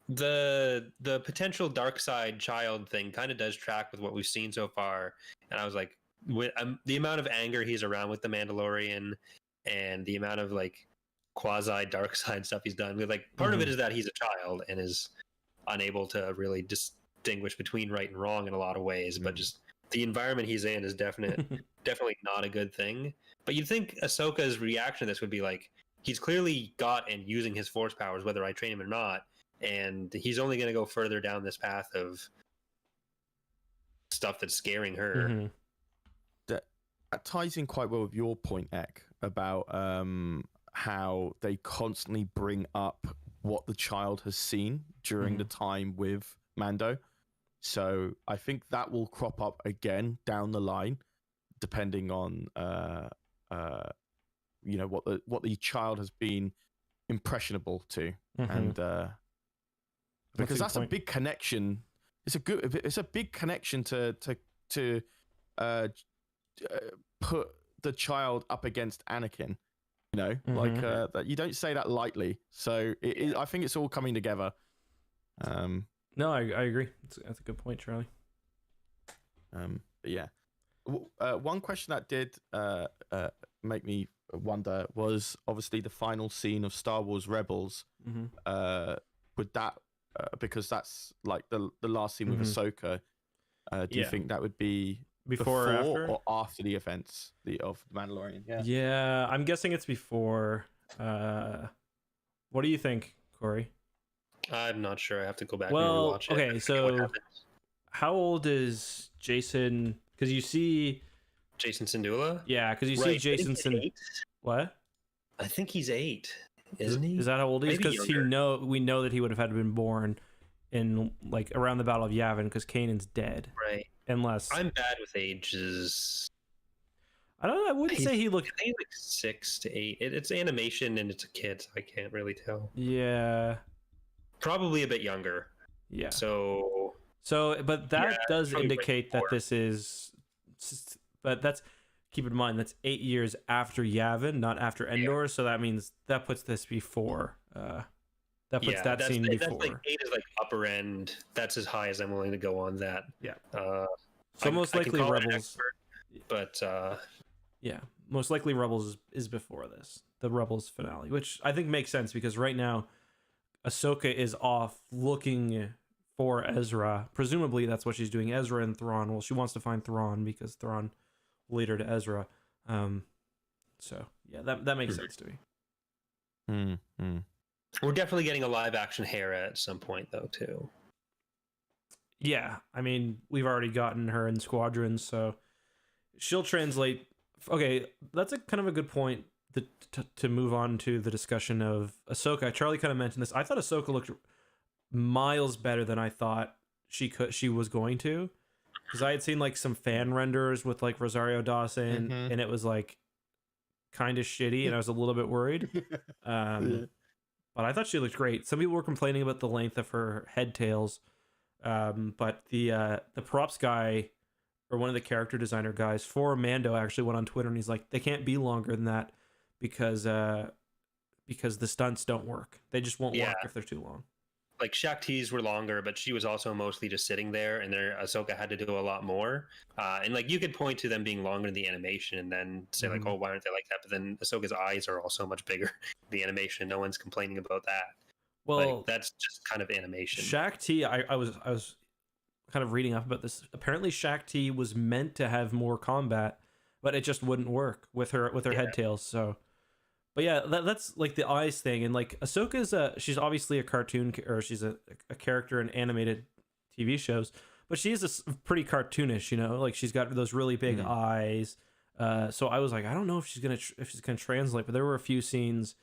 the potential dark side child thing kind of does track with what we've seen so far, and I was like, with the amount of anger he's around with the Mandalorian and the amount of like quasi dark side stuff he's done, like part of it is that he's a child and is unable to really distinguish between right and wrong in a lot of ways, but just the environment he's in is definitely not a good thing. But you'd think Ahsoka's reaction to this would be like, he's clearly got and using his force powers, whether I train him or not, and he's only going to go further down this path of stuff that's scaring her. That ties in quite well with your point, Ek, about how they constantly bring up what the child has seen during the time with Mando. So I think that will crop up again down the line, depending on what the child has been impressionable to, and because that's a big connection. It's a big connection to put the child up against Anakin. That you don't say that lightly. So I think it's all coming together. No, I agree. That's a good point, Charlie. Yeah. One question that did make me wonder was obviously the final scene of Star Wars Rebels. Would that because that's like the last scene with Ahsoka? Do you think that would be before or after the events of The Mandalorian? Yeah, I'm guessing it's before. What do you think, Corey? I'm not sure. I have to go back and watch it. Okay, so how old is Jason? Because you see Jason Syndulla. Yeah, because you see Jason Syndulla. What? I think he's 8, isn't he? Is that how old he is? Because we know that he would have had to been born in like around the Battle of Yavin, because Kanan's dead. Right. Unless I'm bad with ages. I don't know. I wouldn't say he looked. I think like 6 to 8. It's animation and it's a kid, so I can't really tell. Yeah. Probably a bit younger. Yeah. So, but that does indicate that this is. But that's, keep in mind, that's 8 years after Yavin, not after Endor. So that means that puts this before. That puts that scene before. That's like 8 is like upper end. That's as high as I'm willing to go on that. Yeah. So most likely Rebels. But yeah, most likely Rebels is before this, the Rebels finale, which I think makes sense because right now Ahsoka is off looking for Ezra. Presumably that's what she's doing, Ezra and Thrawn. Well, she wants to find Thrawn because Thrawn will lead her to Ezra. So yeah, that makes sense to me. We're definitely getting a live action Hera at some point, though, too. Yeah, I mean, we've already gotten her in Squadrons, so she'll translate. Okay, that's a kind of a good point to move on to the discussion of Ahsoka. Charlie kind of mentioned this. I thought Ahsoka looked miles better than I thought she was going to, because I had seen like some fan renders with like Rosario Dawson, and it was like kind of shitty, and I was a little bit worried. But I thought she looked great. Some people were complaining about the length of her head tails, but the props guy, or one of the character designer guys for Mando, actually went on Twitter and he's like, they can't be longer than that because the stunts don't work. They just won't work if they're too long. Like Shaq T's were longer, but she was also mostly just sitting there, and Ahsoka had to do a lot more. And like you could point to them being longer in the animation, and then say like, oh, why aren't they like that? But then Ahsoka's eyes are also much bigger in the animation. No one's complaining about that. Well, like, that's just kind of animation. Shaq T, I was kind of reading up about this. Apparently, Shaq T was meant to have more combat, but it just wouldn't work with her head tails. So. But yeah, that's like the eyes thing, and like Ahsoka's she's obviously a cartoon, or she's a character in animated TV shows, but she is a pretty cartoonish, you know, like she's got those really big eyes. So I was like, I don't know if she's gonna translate, but there were a few scenes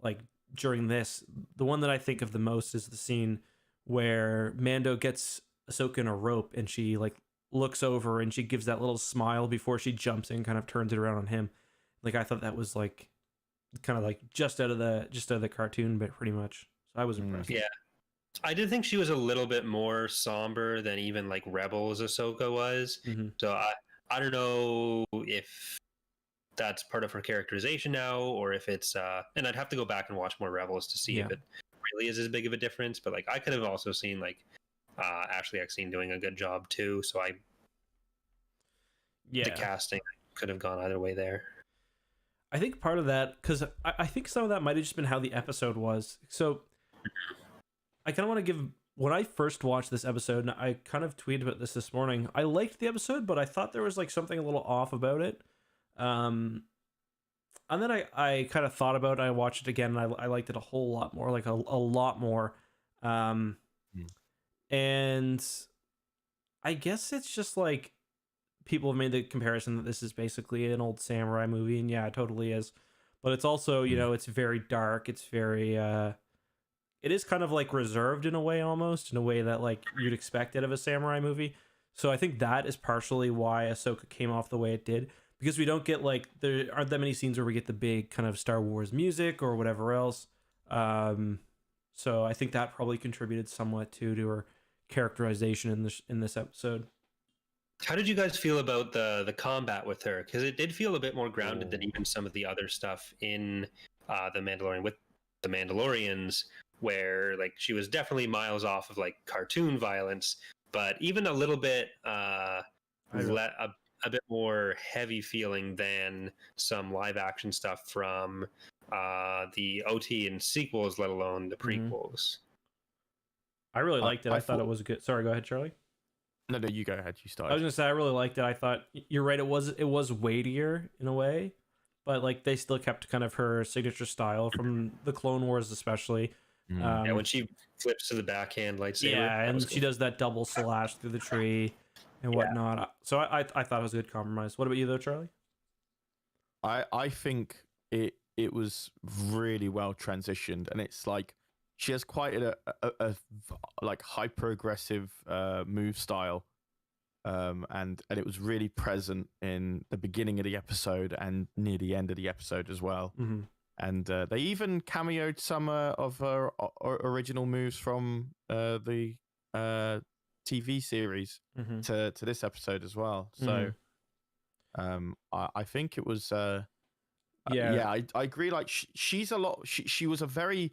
like during this. The one that I think of the most is the scene where Mando gets Ahsoka in a rope, and she like looks over and she gives that little smile before she jumps in, kind of turns it around on him. Like I thought that was like kind of like just out of the cartoon bit, pretty much. So I was impressed. Yeah, I did think she was a little bit more somber than even like Rebels Ahsoka was. So I don't know if that's part of her characterization now, or if it's and I'd have to go back and watch more Rebels to see if it really is as big of a difference. But like I could have also seen like Ashley Eckstein doing a good job too. So the casting could have gone either way there. I think part of that, because I think some of that might have just been how the episode was. So I kind of want to give, when I first watched this episode, and I kind of tweeted about this morning, I liked the episode, but I thought there was like something a little off about it. And then I kind of thought about it, I watched it again, and I liked it a whole lot more, like a lot more. And I guess it's just like, people have made the comparison that this is basically an old samurai movie, and yeah, it totally is. But it's also, you know, it's very dark. It's very, it is kind of like reserved in a way, almost in a way that like you'd expect out of a samurai movie. So I think that is partially why Ahsoka came off the way it did, because we don't get like, there aren't that many scenes where we get the big kind of Star Wars music or whatever else. So I think that probably contributed somewhat to her characterization in this episode. How did you guys feel about the combat with her? Because it did feel a bit more grounded than even some of the other stuff in The Mandalorian with the Mandalorians, where like she was definitely miles off of like cartoon violence, but even a little bit a bit more heavy feeling than some live action stuff from the OT and sequels, let alone the prequels. I really liked it. I thought it was good. Sorry, go ahead, Charlie. No, you go ahead. You start. I was gonna say I really liked it. I thought you're right. It was weightier in a way, but like they still kept kind of her signature style from the Clone Wars, especially. Yeah, when she flips to the backhand lightsaber. Yeah, and she does that double slash through the tree and whatnot. So I thought it was a good compromise. What about you though, Charlie? I think it was really well transitioned, and it's like she has quite a like hyper aggressive move style, and it was really present in the beginning of the episode and near the end of the episode as well. And they even cameoed some of her original moves from the TV series to this episode as well. So I think it was I agree. Like she's a lot. She was a very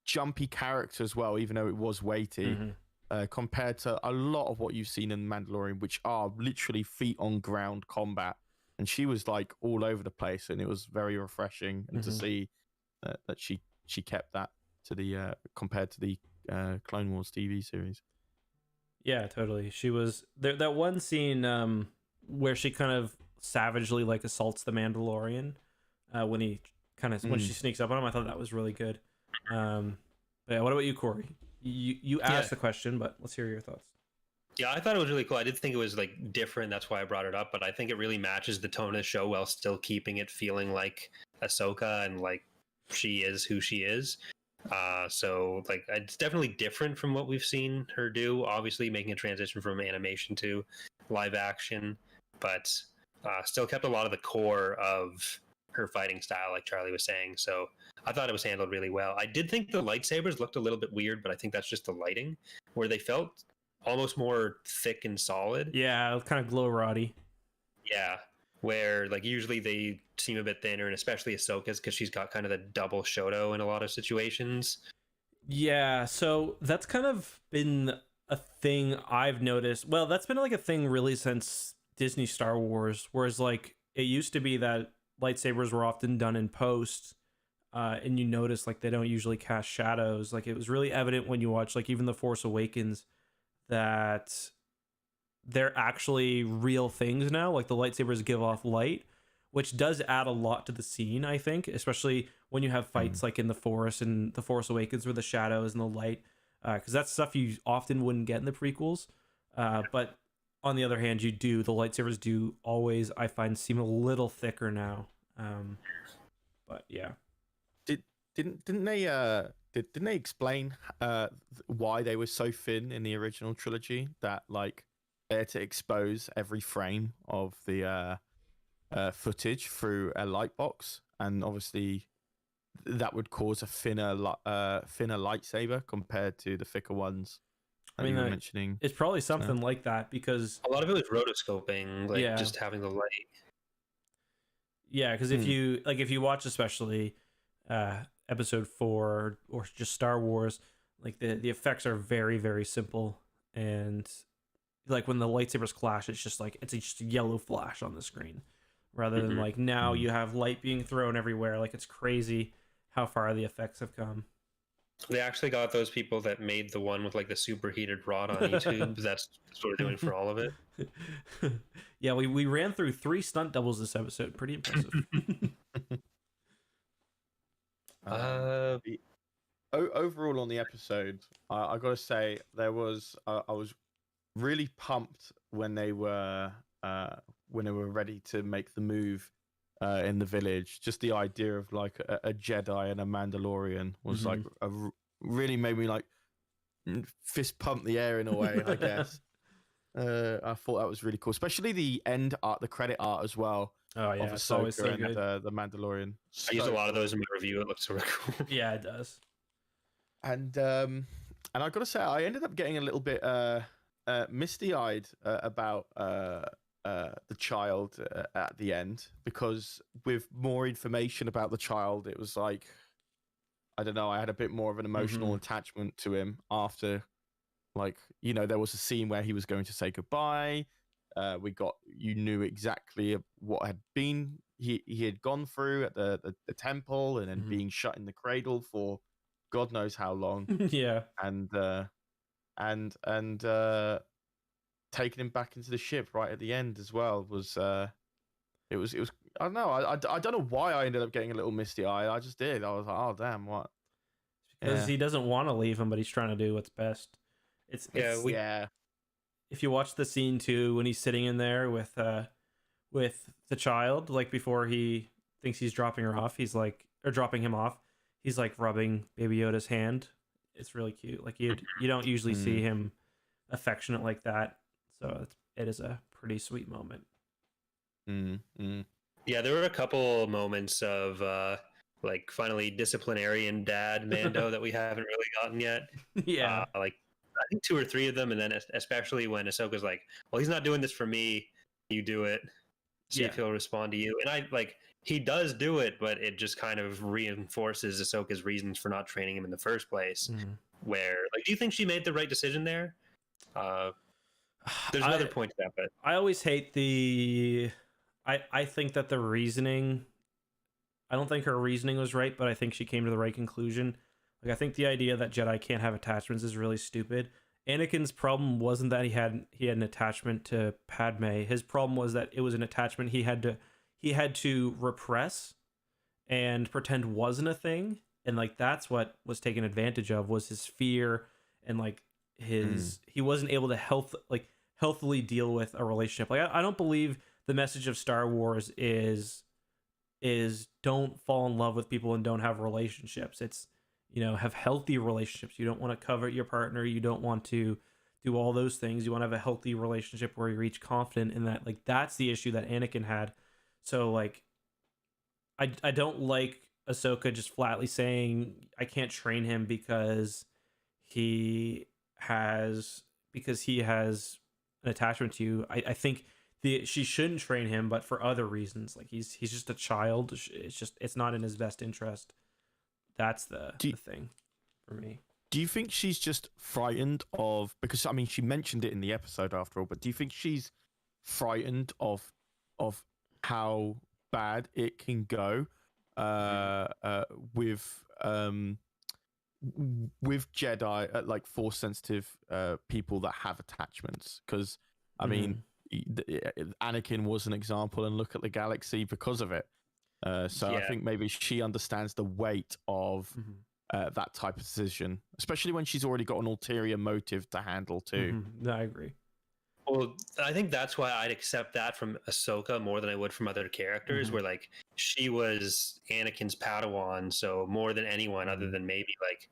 jumpy character as well, even though it was weighty compared to a lot of what you've seen in Mandalorian, which are literally feet on ground combat. And she was like all over the place, and it was very refreshing and to see that she kept that to the compared to the Clone Wars TV series. Yeah, totally. She was there. That one scene where she kind of savagely like assaults the Mandalorian when he kind of when she sneaks up on him. I thought that was really good. But yeah, what about you, Corey? You asked the question, but let's hear your thoughts. Yeah, I thought it was really cool. I did think it was like different. That's why I brought it up. But I think it really matches the tone of the show while still keeping it feeling like Ahsoka and like she is who she is. So like it's definitely different from what we've seen her do. Obviously, making a transition from animation to live action, but still kept a lot of the core of her fighting style, like Charlie was saying. So I thought it was handled really well. I did think the lightsabers looked a little bit weird, but I think that's just the lighting, where they felt almost more thick and solid. Yeah, kind of glow roddy. Yeah, where like usually they seem a bit thinner, and especially Ahsoka's because she's got kind of the double Shoto in a lot of situations. Yeah, so that's kind of been a thing I've noticed. Well, that's been like a thing really since Disney Star Wars, whereas like it used to be that lightsabers were often done in post, and you notice like they don't usually cast shadows. Like it was really evident when you watch like even The Force Awakens that they're actually real things now. Like the lightsabers give off light, which does add a lot to the scene, I think, especially when you have fights like in the Forest and The Force Awakens with the shadows and the light, because that's stuff you often wouldn't get in the prequels. But on the other hand, the lightsabers do always, I find, seem a little thicker now. But yeah. Didn't they explain why they were so thin in the original trilogy? That like they had to expose every frame of the footage through a light box, and obviously that would cause a thinner lightsaber compared to the thicker ones. I mean, you were mentioning it's probably something like that, because a lot of it was rotoscoping, like just having the light. Yeah, because if you watch especially episode 4 or just Star Wars, like the effects are very, very simple, and like when the lightsabers clash, it's just a yellow flash on the screen, rather than like now you have light being thrown everywhere. Like it's crazy how far the effects have come. They actually got those people that made the one with like the superheated rod on YouTube. That's what we're doing for all of it. Yeah, we ran through 3 stunt doubles this episode. Pretty impressive. Overall on the episode, I gotta say I was really pumped when they were ready to make the move in the village. Just the idea of like a Jedi and a Mandalorian was like really made me like fist pump the air in a way, I guess. I thought that was really cool, especially the end art, the credit art as well. Oh yeah, it's always so good. The Mandalorian. I used a lot of those in my review. It looks so cool. Yeah, it does. And I gotta say, I ended up getting a little bit misty-eyed about the child at the end, because with more information about the child, it was like, I don't know, I had a bit more of an emotional attachment to him after, like, you know, there was a scene where he was going to say goodbye. You knew exactly what had been he had gone through at the temple, and then being shut in the cradle for God knows how long. Yeah, and taking him back into the ship right at the end as well was it was I don't know, I don't know why I ended up getting a little misty eye. I just did. I was like, oh damn, what? Because he doesn't want to leave him, but he's trying to do what's best. It's if you watch the scene too, when he's sitting in there with the child, like before he thinks he's dropping her off, dropping him off, he's like rubbing Baby Yoda's hand. It's really cute. Like you don't usually see him affectionate like that, so it is a pretty sweet moment. Yeah, there were a couple moments of like finally disciplinarian dad Mando that we haven't really gotten yet. Yeah, like I think 2 or 3 of them, and then especially when Ahsoka's like, "Well, he's not doing this for me. You do it. See if he'll respond to you." And he does do it, but it just kind of reinforces Ahsoka's reasons for not training him in the first place. Where, like, do you think she made the right decision there? There's another point to that, but I always hate I think that the reasoning, I don't think her reasoning was right, but I think she came to the right conclusion. Like, I think the idea that Jedi can't have attachments is really stupid. Anakin's problem wasn't that he had an attachment to Padme. His problem was that it was an attachment he had to repress, and pretend wasn't a thing, and like that's what was taken advantage of, was his fear, and like his he wasn't able to healthily deal with a relationship. Like I don't believe the message of Star Wars is don't fall in love with people and don't have relationships. It's, you know, have healthy relationships. You don't want to covet your partner. You don't want to do all those things. You want to have a healthy relationship where you're each confident in that. Like that's the issue that Anakin had. So like I don't like Ahsoka just flatly saying I can't train him because he has an attachment to you. I think she shouldn't train him, but for other reasons. Like he's just a child. It's not in his best interest. That's the thing for me. Do you think she's just frightened of, because I mean she mentioned it in the episode after all, but do you think she's frightened of how bad it can go with Jedi, like force sensitive people that have attachments? Because I mean Anakin was an example, and look at the galaxy because of it. I think maybe she understands the weight of that type of decision, especially when she's already got an ulterior motive to handle too. No, I agree. Well, I think that's why I'd accept that from Ahsoka more than I would from other characters, where like she was Anakin's Padawan, so more than anyone other than maybe like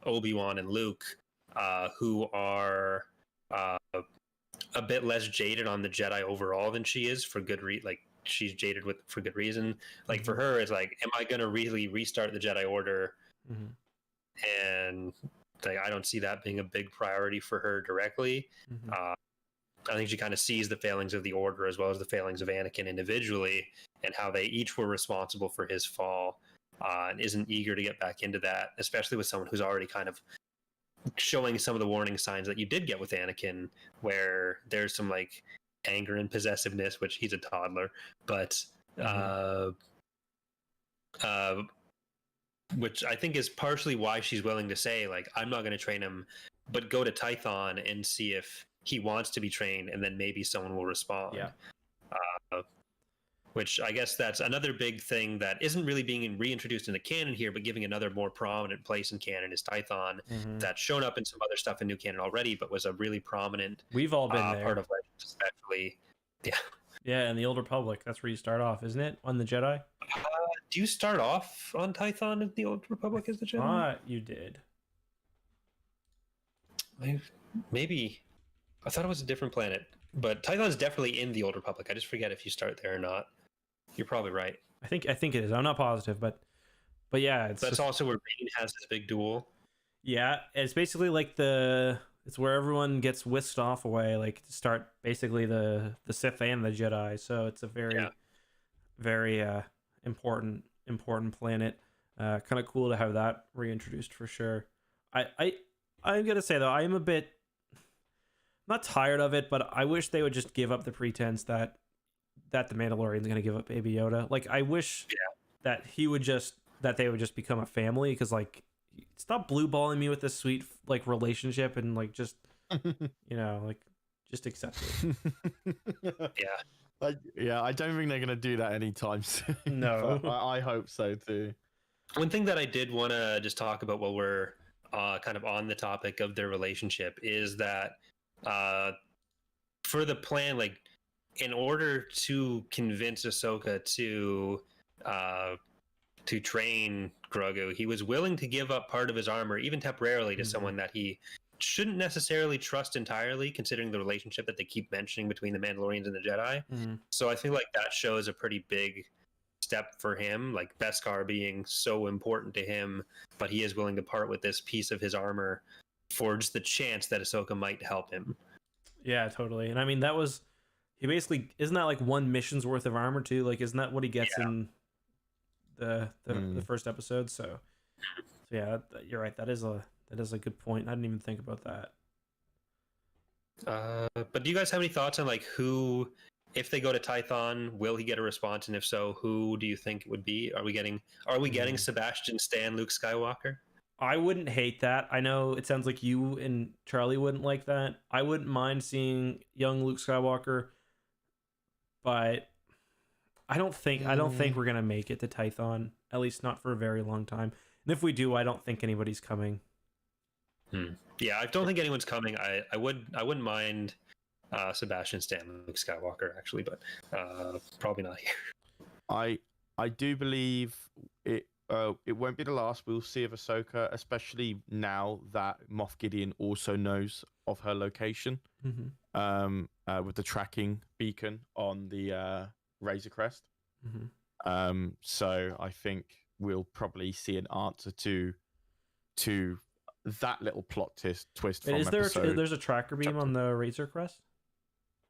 Obi-Wan and Luke, who are a bit less jaded on the Jedi overall than she is, for good like she's jaded for good reason. Like for her, it's like, am I going to really restart the Jedi Order? And like, I don't see that being a big priority for her directly. I think she kind of sees the failings of the Order as well as the failings of Anakin individually, and how they each were responsible for his fall, and isn't eager to get back into that, especially with someone who's already kind of showing some of the warning signs that you did get with Anakin, where there's some like anger and possessiveness, which he's a toddler, but which I think is partially why she's willing to say like, I'm not going to train him, but go to Tython and see if he wants to be trained, and then maybe someone will respond. Which I guess that's another big thing that isn't really being reintroduced into canon here, but giving another more prominent place in canon is Tython. That's shown up in some other stuff in new canon already, but was a really prominent We've all been there. Part of Legends, especially. Yeah, in the Old Republic, that's where you start off, isn't it? On the Jedi? Do you start off on Tython in the Old Republic as the Jedi? You did. Maybe. I thought it was a different planet. But Tython's definitely in the Old Republic. I just forget if you start there or not. You're probably right. I think it is. I'm not positive, but yeah, that's also where Bane has his big duel. Yeah, it's basically like it's where everyone gets whisked off away, like to start basically the Sith and the Jedi. So it's a very very important planet. Kind of cool to have that reintroduced for sure. I'm gonna say though, I am a bit not tired of it, but I wish they would just give up the pretense that the Mandalorian's gonna give up Baby Yoda. Like I wish that they would just become a family, because like stop blue balling me with this sweet like relationship and like just you know, like just accept it. I don't think they're gonna do that anytime soon. No. I hope so too. One thing that I did want to just talk about while we're kind of on the topic of their relationship is that for the plan, like in order to convince Ahsoka to train Grogu, he was willing to give up part of his armor, even temporarily, to someone that he shouldn't necessarily trust entirely, considering the relationship that they keep mentioning between the Mandalorians and the Jedi. So I feel like that shows a pretty big step for him, like Beskar being so important to him, but he is willing to part with this piece of his armor for just the chance that Ahsoka might help him. Yeah, totally. And I mean, he basically, isn't that like one mission's worth of armor too? Like, isn't that what he gets in the first episode? So yeah, you're right. That is a good point. I didn't even think about that. But do you guys have any thoughts on like who, if they go to Tython, will he get a response? And if so, who do you think it would be? Are we getting Sebastian Stan Luke Skywalker? I wouldn't hate that. I know it sounds like you and Charlie wouldn't like that. I wouldn't mind seeing young Luke Skywalker, but I don't think we're gonna make it to Tython, at least not for a very long time. And if we do, I don't think anybody's coming. Yeah, I don't think anyone's coming. I wouldn't mind Sebastian Stan, Luke Skywalker, actually, but probably not here. I do believe it. It won't be the last we'll see of Ahsoka, especially now that Moff Gideon also knows of her location. With the tracking beacon on the Razor Crest. So I think we'll probably see an answer to that little plot twist. Is there there's a tracker beam on the Razor Crest?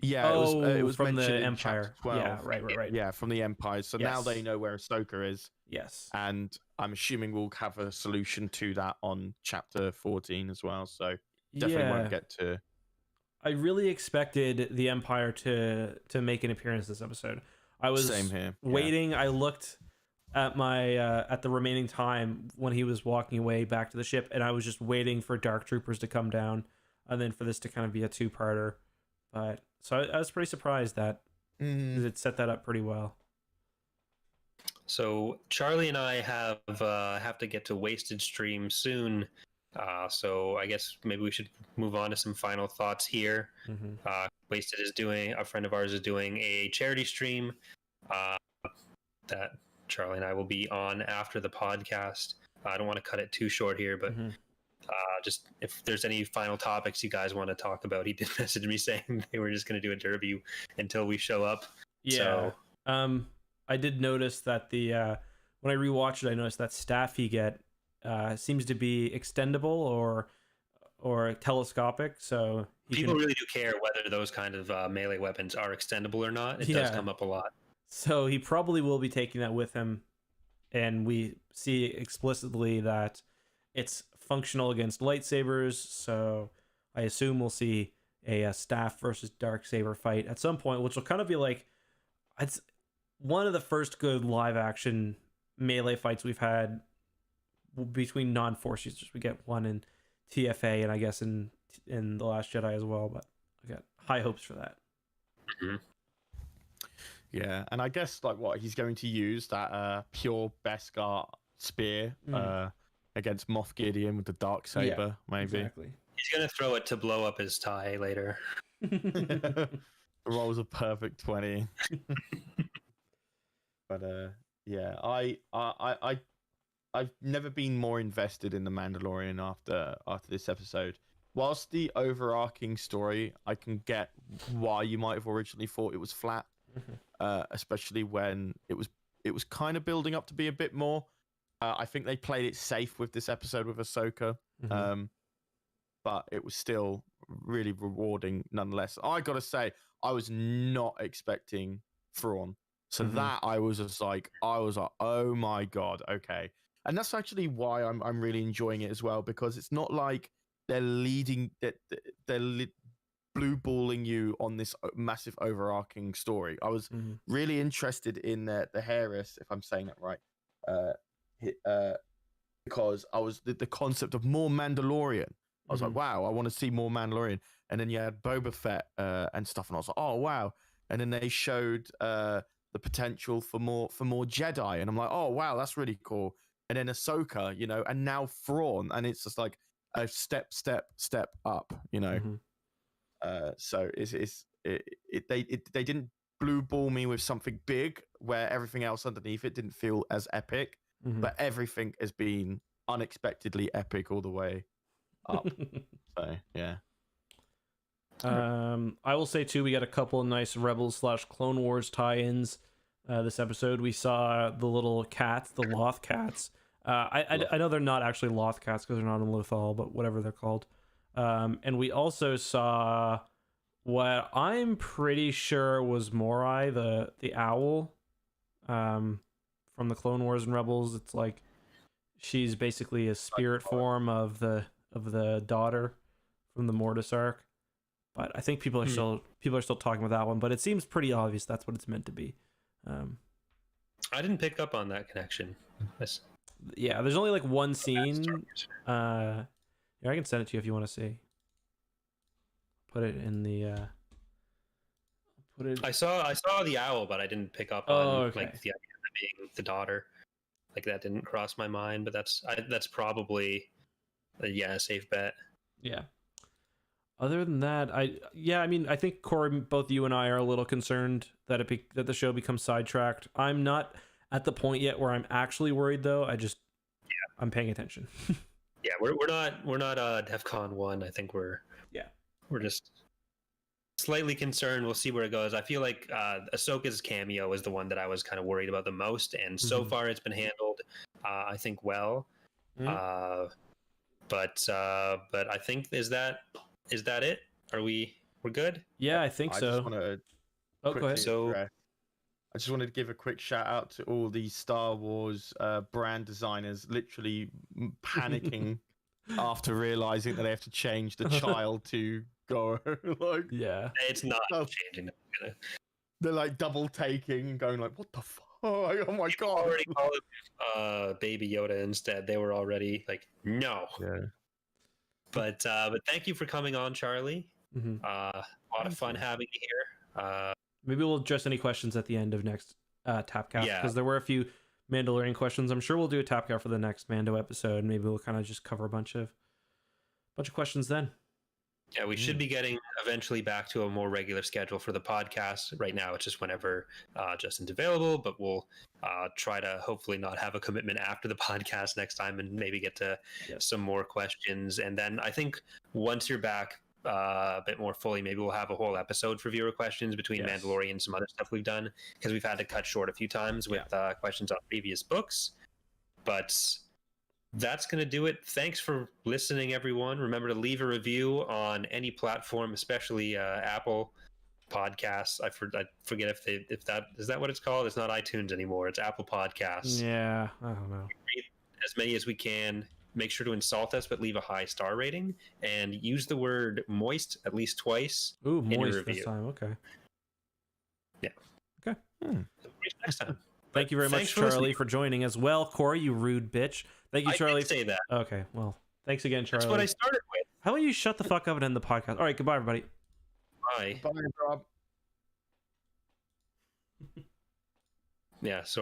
Yeah, it was from mentioned the in Empire. Chapter 12. Yeah, right. Yeah, from the Empire. So now they know where Ahsoka is. Yes. And I'm assuming we'll have a solution to that on Chapter 14 as well. So definitely won't get to. I really expected the Empire to make an appearance this episode. I was Same here. waiting. I looked at my at the remaining time when he was walking away back to the ship, and I was just waiting for Dark Troopers to come down, and then for this to kind of be a two-parter. But so I was pretty surprised that it set that up pretty well. So Charlie and I have to get to Wasted Stream soon. So I guess maybe we should move on to some final thoughts here. Wasted a friend of ours is doing a charity stream that Charlie and I will be on after the podcast. I don't want to cut it too short here, but just if there's any final topics you guys want to talk about, he did message me saying they were just going to do a derby until we show up. Yeah. So, I did notice that when I rewatched it, I noticed that staff you get seems to be extendable or telescopic. So people really do care whether those kind of melee weapons are extendable or not. It does come up a lot. So he probably will be taking that with him, and we see explicitly that it's functional against lightsabers. So I assume we'll see a staff versus darksaber fight at some point, which will kind of be like it's one of the first good live action melee fights we've had between non-Force users. We get one in TFA and I guess in The Last Jedi as well, but I got high hopes for that. Yeah, and I guess like what he's going to use that pure Beskar spear against Moff Gideon with the Darksaber, maybe. Exactly. He's gonna throw it to blow up his tie later. Rolls a perfect 20. But yeah, I've never been more invested in The Mandalorian after this episode. Whilst the overarching story, I can get why you might have originally thought it was flat, especially when it was kind of building up to be a bit more. I think they played it safe with this episode with Ahsoka, but it was still really rewarding nonetheless. I gotta say, I was not expecting Thrawn. So that I was like, oh my god, okay. And that's actually why I'm really enjoying it as well, because it's not like they're blue balling you on this massive overarching story. I was really interested in the Harris, if I'm saying that right, because I was the concept of more Mandalorian. I was like, wow, I want to see more Mandalorian. And then you had Boba Fett and stuff, and I was like, oh wow. And then they showed the potential for more Jedi, and I'm like, oh wow, that's really cool. And then Ahsoka, and now Thrawn, and it's just like a step up, So they didn't blue ball me with something big where everything else underneath it didn't feel as epic, but everything has been unexpectedly epic all the way up. So yeah. I will say too, we got a couple of nice Rebels/Clone Wars tie-ins this episode. We saw the little cats, the Loth cats. I know they're not actually Loth cats because they're not in Lothal, but whatever they're called. And we also saw what I'm pretty sure was Morai, the owl, from the Clone Wars and Rebels. It's like she's basically a spirit form of the daughter from the Mortis arc. But I think people are still talking about that one. But it seems pretty obvious that's what it's meant to be. I didn't pick up on that connection. Yeah, there's only like one scene. I can send it to you if you want to see. Put it in the I saw the owl, but I didn't pick up on like the idea of it being the daughter. Like that didn't cross my mind, but that's probably a safe bet. Yeah. Other than that, I mean, I think Corey, both you and I are a little concerned that that the show becomes sidetracked. I'm not at the point yet where I'm actually worried, though. I'm paying attention. Yeah, we're not DEFCON 1. I think we're just slightly concerned. We'll see where it goes. I feel like Ahsoka's cameo is the one that I was kind of worried about the most, and so far it's been handled, I think, well. But I think is that it? We're good? Yeah, I think so. Go ahead. I just wanted to give a quick shout out to all these Star Wars brand designers literally panicking after realizing that they have to change the child to Goro. Like, it's not changing. They're like double taking and going like, "What the fuck? Oh my god!" Already call him Baby Yoda instead. They were already like, no. Yeah. But thank you for coming on, Charlie. A lot of fun having you here. Maybe we'll address any questions at the end of next Tapcaf, because there were a few Mandalorian questions. I'm sure we'll do a Tapcaf for the next Mando episode. Maybe we'll kind of just cover a bunch of questions then. Yeah, we should be getting eventually back to a more regular schedule for the podcast. Right now, it's just whenever Justin's available, but we'll try to hopefully not have a commitment after the podcast next time and maybe get to some more questions. And then I think once you're back a bit more fully, maybe we'll have a whole episode for viewer questions between Mandalorian and some other stuff we've done, because we've had to cut short a few times with questions on previous books. But that's going to do it. Thanks for listening, everyone. Remember to leave a review on any platform, especially Apple Podcasts. I forget if that is what it's called. It's not iTunes anymore. It's Apple Podcasts. Yeah, I don't know. Read as many as we can. Make sure to insult us, but leave a high star rating and use the word moist at least twice. Ooh, in your moist review. this time. Okay. Yeah. Okay. Next time. Thank you very much, Charlie, for joining as well. Corey, you rude bitch. Thank you, Charlie. I didn't say that. Okay, well, thanks again, Charlie. That's what I started with. How about you shut the fuck up and end the podcast? All right, goodbye, everybody. Bye. Bye, Rob. Yeah, sorry.